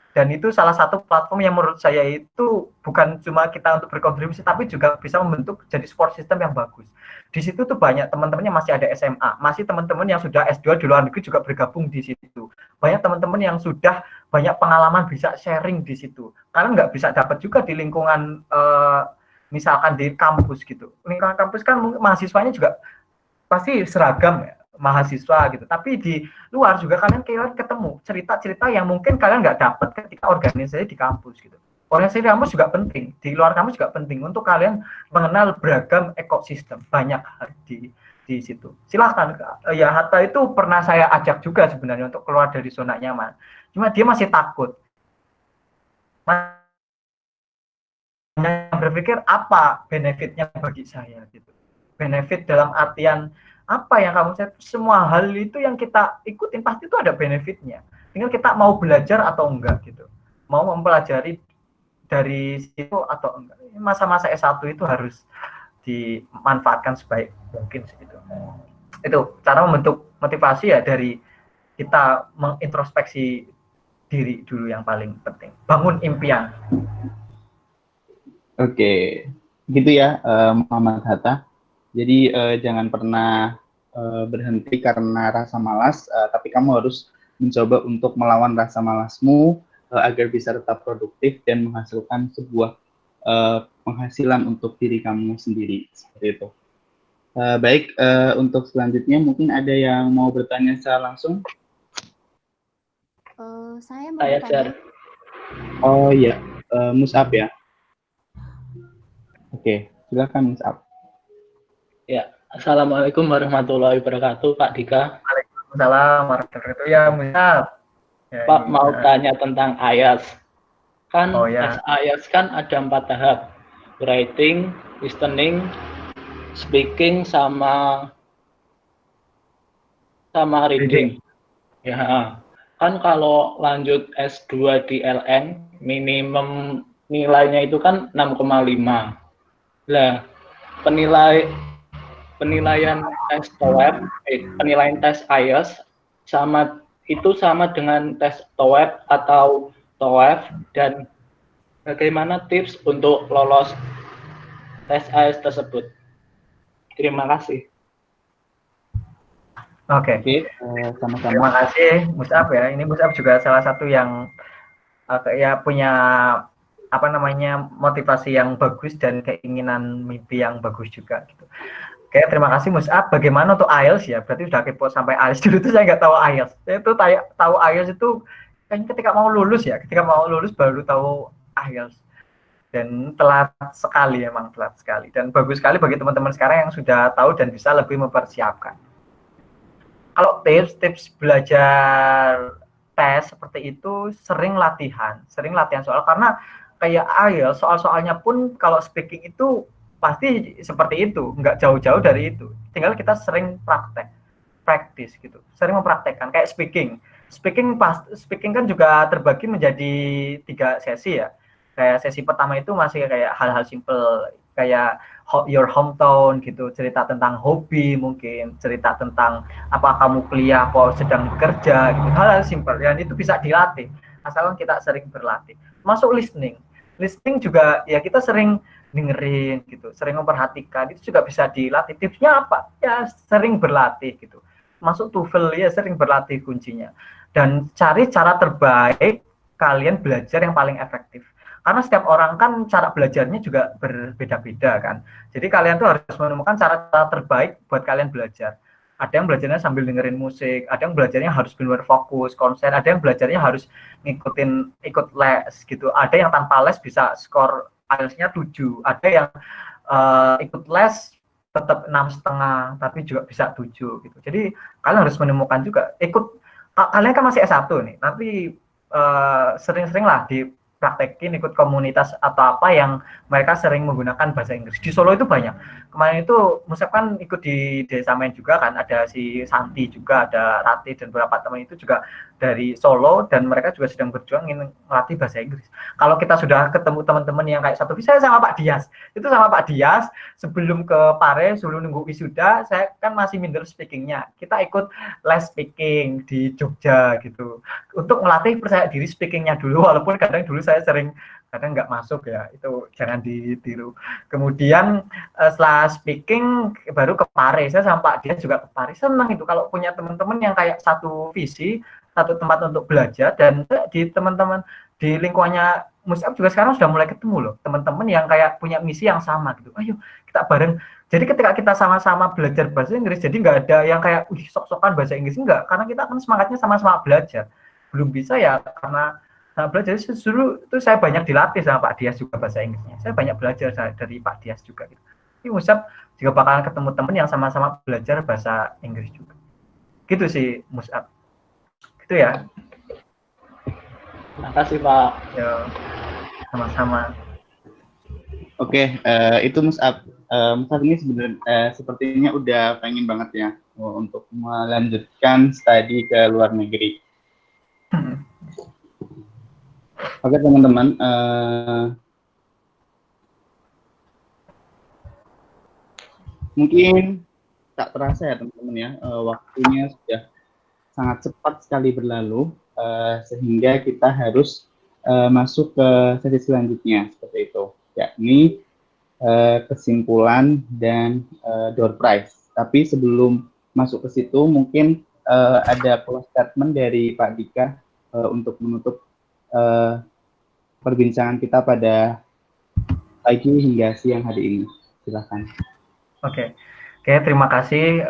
Dan itu salah satu platform yang menurut saya itu bukan cuma kita untuk berkontribusi, tapi juga bisa membentuk jadi support system yang bagus. Di situ tuh banyak teman-temannya masih ada SMA, masih teman-teman yang sudah S2 di luar negeri juga bergabung di situ. Banyak teman-teman yang sudah banyak pengalaman bisa sharing di situ. Karena nggak bisa dapat juga di lingkungan misalkan di kampus gitu. Lingkungan kampus kan mahasiswanya juga pasti seragam ya, mahasiswa gitu. Tapi di luar juga kalian ketemu cerita-cerita yang mungkin kalian nggak dapat ketika organisasi di kampus gitu. Organisasi di kampus juga penting, di luar kampus juga penting untuk kalian mengenal beragam ekosistem, banyak di situ. Silahkan, ya Hatta itu pernah saya ajak juga sebenarnya untuk keluar dari zona nyaman. Cuma dia masih takut. Berpikir apa benefitnya bagi saya gitu. Benefit dalam artian apa yang kamu cari, semua hal itu yang kita ikutin pasti itu ada benefitnya. Tinggal kita mau belajar atau enggak gitu. Mau mempelajari dari situ atau enggak. Masa-masa S1 itu harus dimanfaatkan sebaik mungkin gitu. Itu cara membentuk motivasi ya dari kita mengintrospeksi diri dulu yang paling penting. Bangun impian. Oke, gitu ya Muhammad Hatta. Jadi jangan pernah berhenti karena rasa malas, tapi kamu harus mencoba untuk melawan rasa malasmu agar bisa tetap produktif dan menghasilkan sebuah penghasilan untuk diri kamu sendiri. Seperti itu. Baik, untuk selanjutnya mungkin ada yang mau bertanya secara langsung? Saya mau bertanya. Oh iya, Mus'ab ya. Oke, silakan Mus'ab. Ya, Assalamualaikum warahmatullahi wabarakatuh, Pak Dika. Waalaikumsalam warahmatullahi wabarakatuh. Ya, Mus'ab. Ya, Pak mau tanya tentang IELTS. Kan tes IELTS kan ada 4 tahap. Writing, listening, speaking, sama reading. Ya, kan kalau lanjut S2 di LN, minimum nilainya itu kan 6,5. Lah, penilaian tes TOEFL, penilaian tes IELTS sama dengan tes TOEFL atau TOEFL, dan bagaimana tips untuk lolos tes IELTS tersebut? Terima kasih. Oke. Sama-sama. Terima kasih Mus'ab ya. Ini Mus'ab juga salah satu yang ya punya motivasi yang bagus dan keinginan mimpi yang bagus juga gitu. Oke, terima kasih Mus'ab. Bagaimana untuk IELTS ya? Berarti udah kepo sampai IELTS. Dulu tuh saya nggak tahu IELTS. Saya tuh tahu IELTS itu kayaknya ketika mau lulus ya. Ketika mau lulus baru tahu IELTS. Dan telat sekali, emang telat sekali. Dan bagus sekali bagi teman-teman sekarang yang sudah tahu dan bisa lebih mempersiapkan. Kalau tips belajar tes seperti itu, sering latihan soal, karena kayak IELTS soal-soalnya pun kalau speaking itu pasti seperti itu, nggak jauh-jauh dari itu. Tinggal kita sering practice gitu, sering mempraktekkan. Kayak speaking kan juga terbagi menjadi 3 sesi ya. Kayak sesi pertama itu masih kayak hal-hal simple, kayak your hometown gitu, cerita tentang hobi, mungkin cerita tentang apa kamu kuliah, apa sedang bekerja gitu, hal-hal simple, dan itu bisa dilatih asalkan kita sering berlatih. Masuk listening juga ya, kita sering dengerin gitu, sering memperhatikan, itu juga bisa dilatih. Tipsnya apa? Ya sering berlatih gitu. Masuk TOEFL ya sering berlatih kuncinya. Dan cari cara terbaik kalian belajar yang paling efektif. Karena setiap orang kan cara belajarnya juga berbeda-beda kan. Jadi kalian tuh harus menemukan cara terbaik buat kalian belajar. Ada yang belajarnya sambil dengerin musik, ada yang belajarnya harus benar-benar fokus, konsen, ada yang belajarnya harus ikut les gitu. Ada yang tanpa les bisa skor IELTS-nya 7, ada yang ikut les tetap 6,5 tapi juga bisa 7 gitu. Jadi kalian harus menemukan juga, kalian kan masih S1 nih, tapi sering-sering lah dipraktekin ikut komunitas atau apa yang mereka sering menggunakan bahasa Inggris. Di Solo itu banyak. Kemarin itu Mus'ab kan ikut di Desa Men juga kan, ada si Santi juga, ada Rati dan beberapa teman itu juga dari Solo, dan mereka juga sedang berjuang ingin melatih bahasa Inggris. Kalau kita sudah ketemu teman-teman yang kayak satu, saya sama Pak Dias, itu sama Pak Dias sebelum ke Pare, sebelum nunggu wisuda, saya kan masih minder speakingnya. Kita ikut les speaking di Jogja gitu, untuk melatih percaya diri speakingnya dulu, walaupun kadang dulu saya sering kadang nggak masuk ya, itu jangan ditiru. Kemudian setelah speaking baru ke Pare, saya sama Pak Dias juga ke Pare. Senang itu kalau punya teman-teman yang kayak satu visi, satu tempat untuk belajar, dan di teman-teman di lingkungannya Mus'ab juga sekarang sudah mulai ketemu loh teman-teman yang kayak punya misi yang sama gitu. Ayo kita bareng. Jadi ketika kita sama-sama belajar bahasa Inggris, jadi nggak ada yang kayak sok-sokan bahasa Inggris, enggak, karena kita kan semangatnya sama-sama belajar. Belum bisa ya karena belajar, justru itu saya banyak dilatih sama Pak Dias juga bahasa Inggrisnya. Saya banyak belajar dari Pak Dias juga gitu. Ini Mus'ab juga bakalan ketemu teman yang sama-sama belajar bahasa Inggris juga. Gitu sih Mus'ab. Gitu ya. Terima kasih Pak. Ya, sama-sama. Oke, itu Mus'ab. Mus'ab ini sebenarnya sepertinya udah pengen banget ya untuk melanjutkan studi ke luar negeri. Oke teman-teman, Mungkin tak terasa ya teman-teman ya, waktunya sudah sangat cepat sekali berlalu, sehingga kita harus masuk ke sesi selanjutnya seperti itu, yakni kesimpulan dan door prize. Tapi sebelum masuk ke situ, mungkin ada close statement dari Pak Dika untuk menutup perbincangan kita pada pagi hingga siang hari ini. Silakan. Oke, terima kasih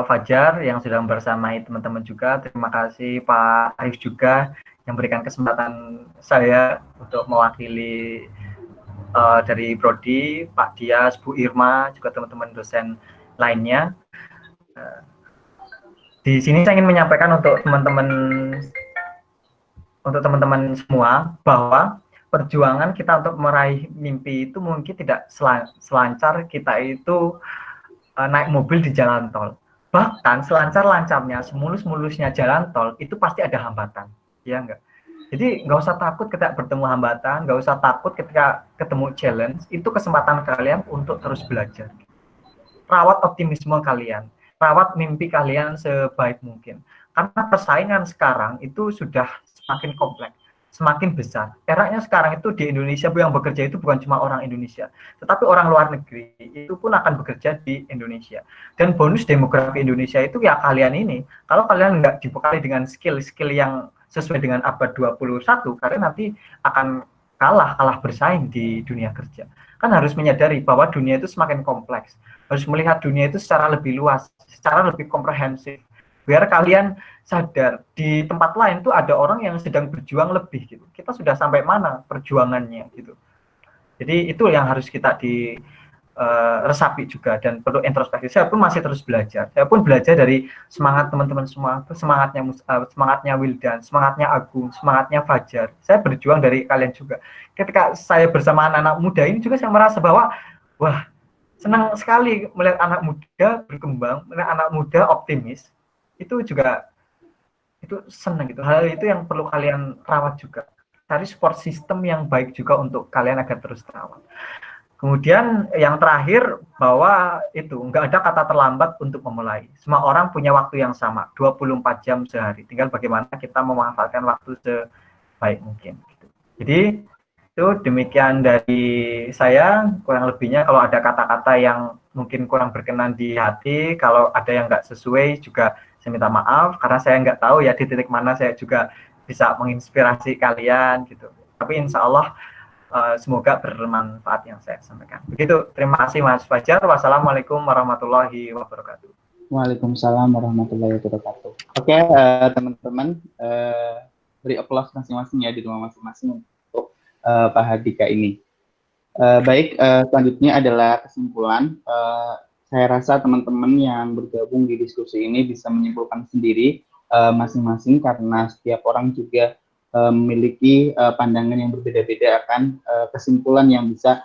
Fajar yang sudah bersamai teman-teman juga. Terima kasih Pak Arif juga yang berikan kesempatan saya untuk mewakili dari Prodi, Pak Dias, Bu Irma, juga teman-teman dosen lainnya. Di sini saya ingin menyampaikan untuk teman-teman semua bahwa perjuangan kita untuk meraih mimpi itu mungkin tidak selancar kita itu naik mobil di jalan tol. Bahkan selancar-lancarnya, semulus-mulusnya jalan tol itu pasti ada hambatan, ya enggak? Jadi nggak usah takut ketika bertemu hambatan, nggak usah takut ketika ketemu challenge. Itu kesempatan kalian untuk terus belajar. Rawat optimisme kalian, rawat mimpi kalian sebaik mungkin. Karena persaingan sekarang itu sudah semakin kompleks, semakin besar. Eranya sekarang itu di Indonesia yang bekerja itu bukan cuma orang Indonesia, tetapi orang luar negeri itu pun akan bekerja di Indonesia. Dan bonus demografi Indonesia itu ya kalian ini. Kalau kalian nggak dibekali dengan skill-skill yang sesuai dengan abad 21, kalian nanti akan kalah bersaing di dunia kerja. Kan harus menyadari bahwa dunia itu semakin kompleks. Harus melihat dunia itu secara lebih luas, secara lebih komprehensif. Biar kalian sadar di tempat lain tuh ada orang yang sedang berjuang lebih gitu. Kita sudah sampai mana perjuangannya gitu. Jadi itu yang harus kita resapi juga dan perlu introspeksi. Saya pun masih terus belajar. Saya pun belajar dari semangat teman-teman semua, semangatnya Wildan, semangatnya Agung, semangatnya Fajar. Saya berjuang dari kalian juga. Ketika saya bersama anak-anak muda ini juga saya merasa bahwa wah, senang sekali melihat anak muda berkembang, melihat anak muda optimis. Itu juga itu senang gitu. Hal itu yang perlu kalian rawat juga. Cari support system yang baik juga untuk kalian agar terus terawat. Kemudian yang terakhir bahwa itu nggak ada kata terlambat untuk memulai. Semua orang punya waktu yang sama, 24 jam sehari. Tinggal bagaimana kita memanfaatkan waktu sebaik mungkin. Jadi itu demikian dari saya. Kurang lebihnya kalau ada kata-kata yang mungkin kurang berkenan di hati, kalau ada yang nggak sesuai juga saya minta maaf karena saya nggak tahu ya di titik mana saya juga bisa menginspirasi kalian gitu. Tapi insya Allah semoga bermanfaat yang saya sampaikan. Begitu, terima kasih Mas Fajar. Wassalamualaikum warahmatullahi wabarakatuh. Waalaikumsalam warahmatullahi wabarakatuh. Oke, teman-teman, beri aplaus masing-masing ya di rumah masing-masing untuk Pak Hardika ini. Baik, selanjutnya adalah kesimpulan. Saya rasa teman-teman yang bergabung di diskusi ini bisa menyimpulkan sendiri masing-masing karena setiap orang juga memiliki pandangan yang berbeda-beda akan kesimpulan yang bisa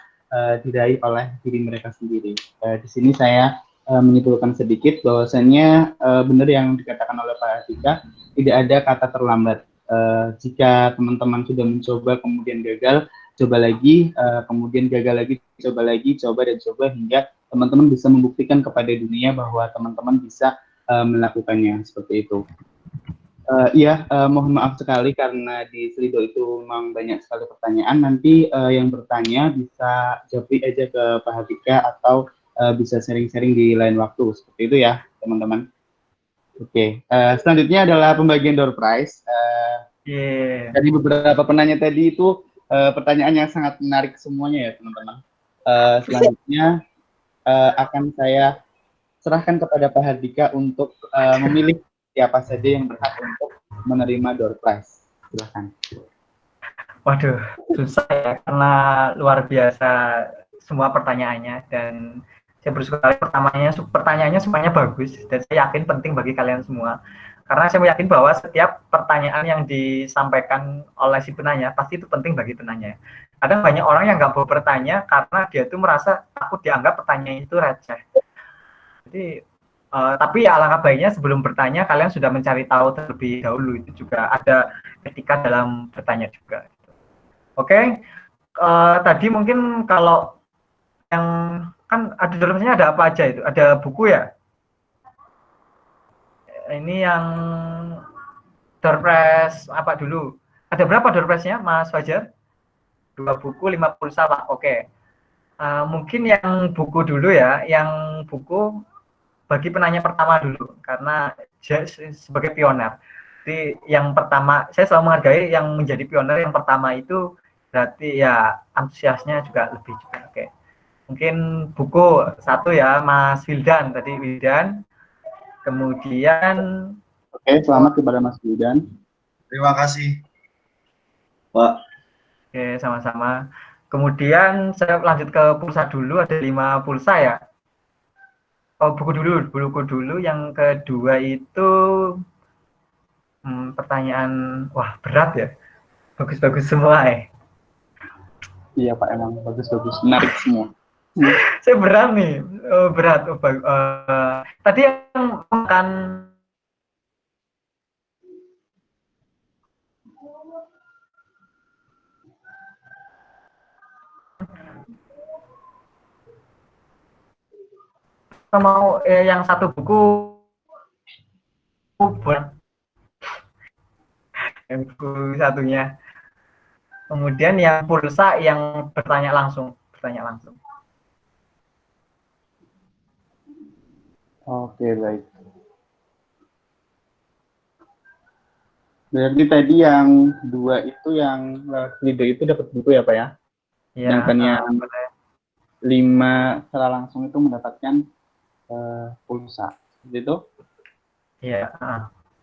diraih oleh diri mereka sendiri. Di sini saya menyimpulkan sedikit bahwasannya benar yang dikatakan oleh Pak Hardika, tidak ada kata terlambat. Jika teman-teman sudah mencoba kemudian gagal, coba lagi, kemudian gagal lagi, coba dan coba hingga teman-teman bisa membuktikan kepada dunia bahwa teman-teman bisa melakukannya seperti itu. Mohon maaf sekali karena di Slido itu memang banyak sekali pertanyaan. Nanti yang bertanya bisa japri aja ke Pak Hardika atau bisa sharing-sharing di lain waktu. Seperti itu ya, teman-teman. Oke, selanjutnya adalah pembagian door prize. Dari beberapa penanya tadi itu pertanyaan yang sangat menarik semuanya ya, teman-teman. Selanjutnya akan saya serahkan kepada Pak Hardika untuk memilih siapa saja yang berhak untuk menerima door prize. Silakan. Waduh, susah ya, karena luar biasa semua pertanyaannya dan saya bersyukur pertanyaannya semuanya bagus dan saya yakin penting bagi kalian semua. Karena saya yakin bahwa setiap pertanyaan yang disampaikan oleh si penanya pasti itu penting bagi penanya. Ada banyak orang yang nggak mau bertanya karena dia tuh merasa takut dianggap pertanyaan itu receh. Jadi tapi ya alangkah baiknya sebelum bertanya kalian sudah mencari tahu terlebih dahulu, itu juga ada etika dalam bertanya juga. Oke, tadi mungkin kalau yang kan ada dalamnya ada apa aja itu? Ada buku ya? Ini yang door prize apa dulu? Ada berapa door prize-nya, Mas Fajar? 2 buku, 5 pulsa, Pak. Oke. Mungkin yang buku dulu ya, yang buku bagi penanya pertama dulu, karena sebagai pioner. Jadi yang pertama, saya selalu menghargai yang menjadi pioner yang pertama itu berarti ya antusiasnya juga lebih juga. Oke. Mungkin buku satu ya, Mas Wildan tadi, Wildan. Kemudian Oke, selamat kepada Mas Wildan. Terima kasih, Pak. Oke, sama-sama. Kemudian saya lanjut ke pulsa dulu, ada 5 pulsa ya. Oh, buku dulu. Yang kedua itu pertanyaan, wah berat ya. Bagus-bagus semua Iya Pak, emang bagus-bagus, menarik semua. Saya berat nih, berat. Tadi yang makan mau yang satu buku buat yang buku satunya. Kemudian yang pulsa yang bertanya langsung. Oke, baik. Berarti tadi yang 2 itu yang Lido itu dapat buku ya Pak ya? Ya, Sedangkan yang 5 secara langsung itu mendapatkan pulsa. Seperti itu? Iya.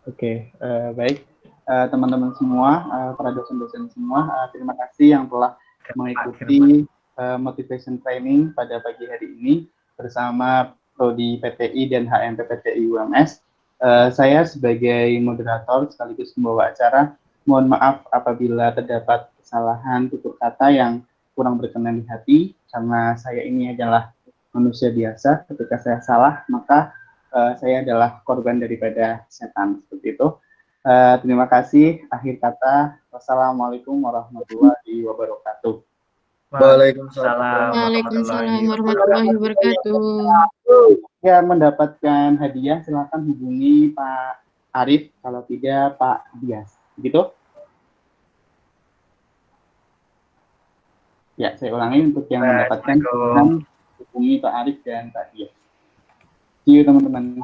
Oke, baik. Teman-teman semua, para dosen-dosen semua, terima kasih yang telah mengikuti motivation training pada pagi hari ini bersama Prodi PTI dan HMPPTI UMS. Saya sebagai moderator sekaligus pembawa acara, mohon maaf apabila terdapat kesalahan tutur kata yang kurang berkenan di hati, karena saya ini adalah manusia biasa. Ketika saya salah, maka saya adalah korban daripada setan, seperti itu. Terima kasih. Akhir kata, wassalamualaikum warahmatullahi wabarakatuh. Waalaikumsalam. Waalaikumsalam warahmatullahi wabarakatuh. Yang mendapatkan hadiah silakan hubungi Pak Arif, kalau tidak Pak Dias. Begitu? Ya, saya ulangi untuk yang mendapatkan hubungi Pak Arif dan Pak Dias. See you teman-teman.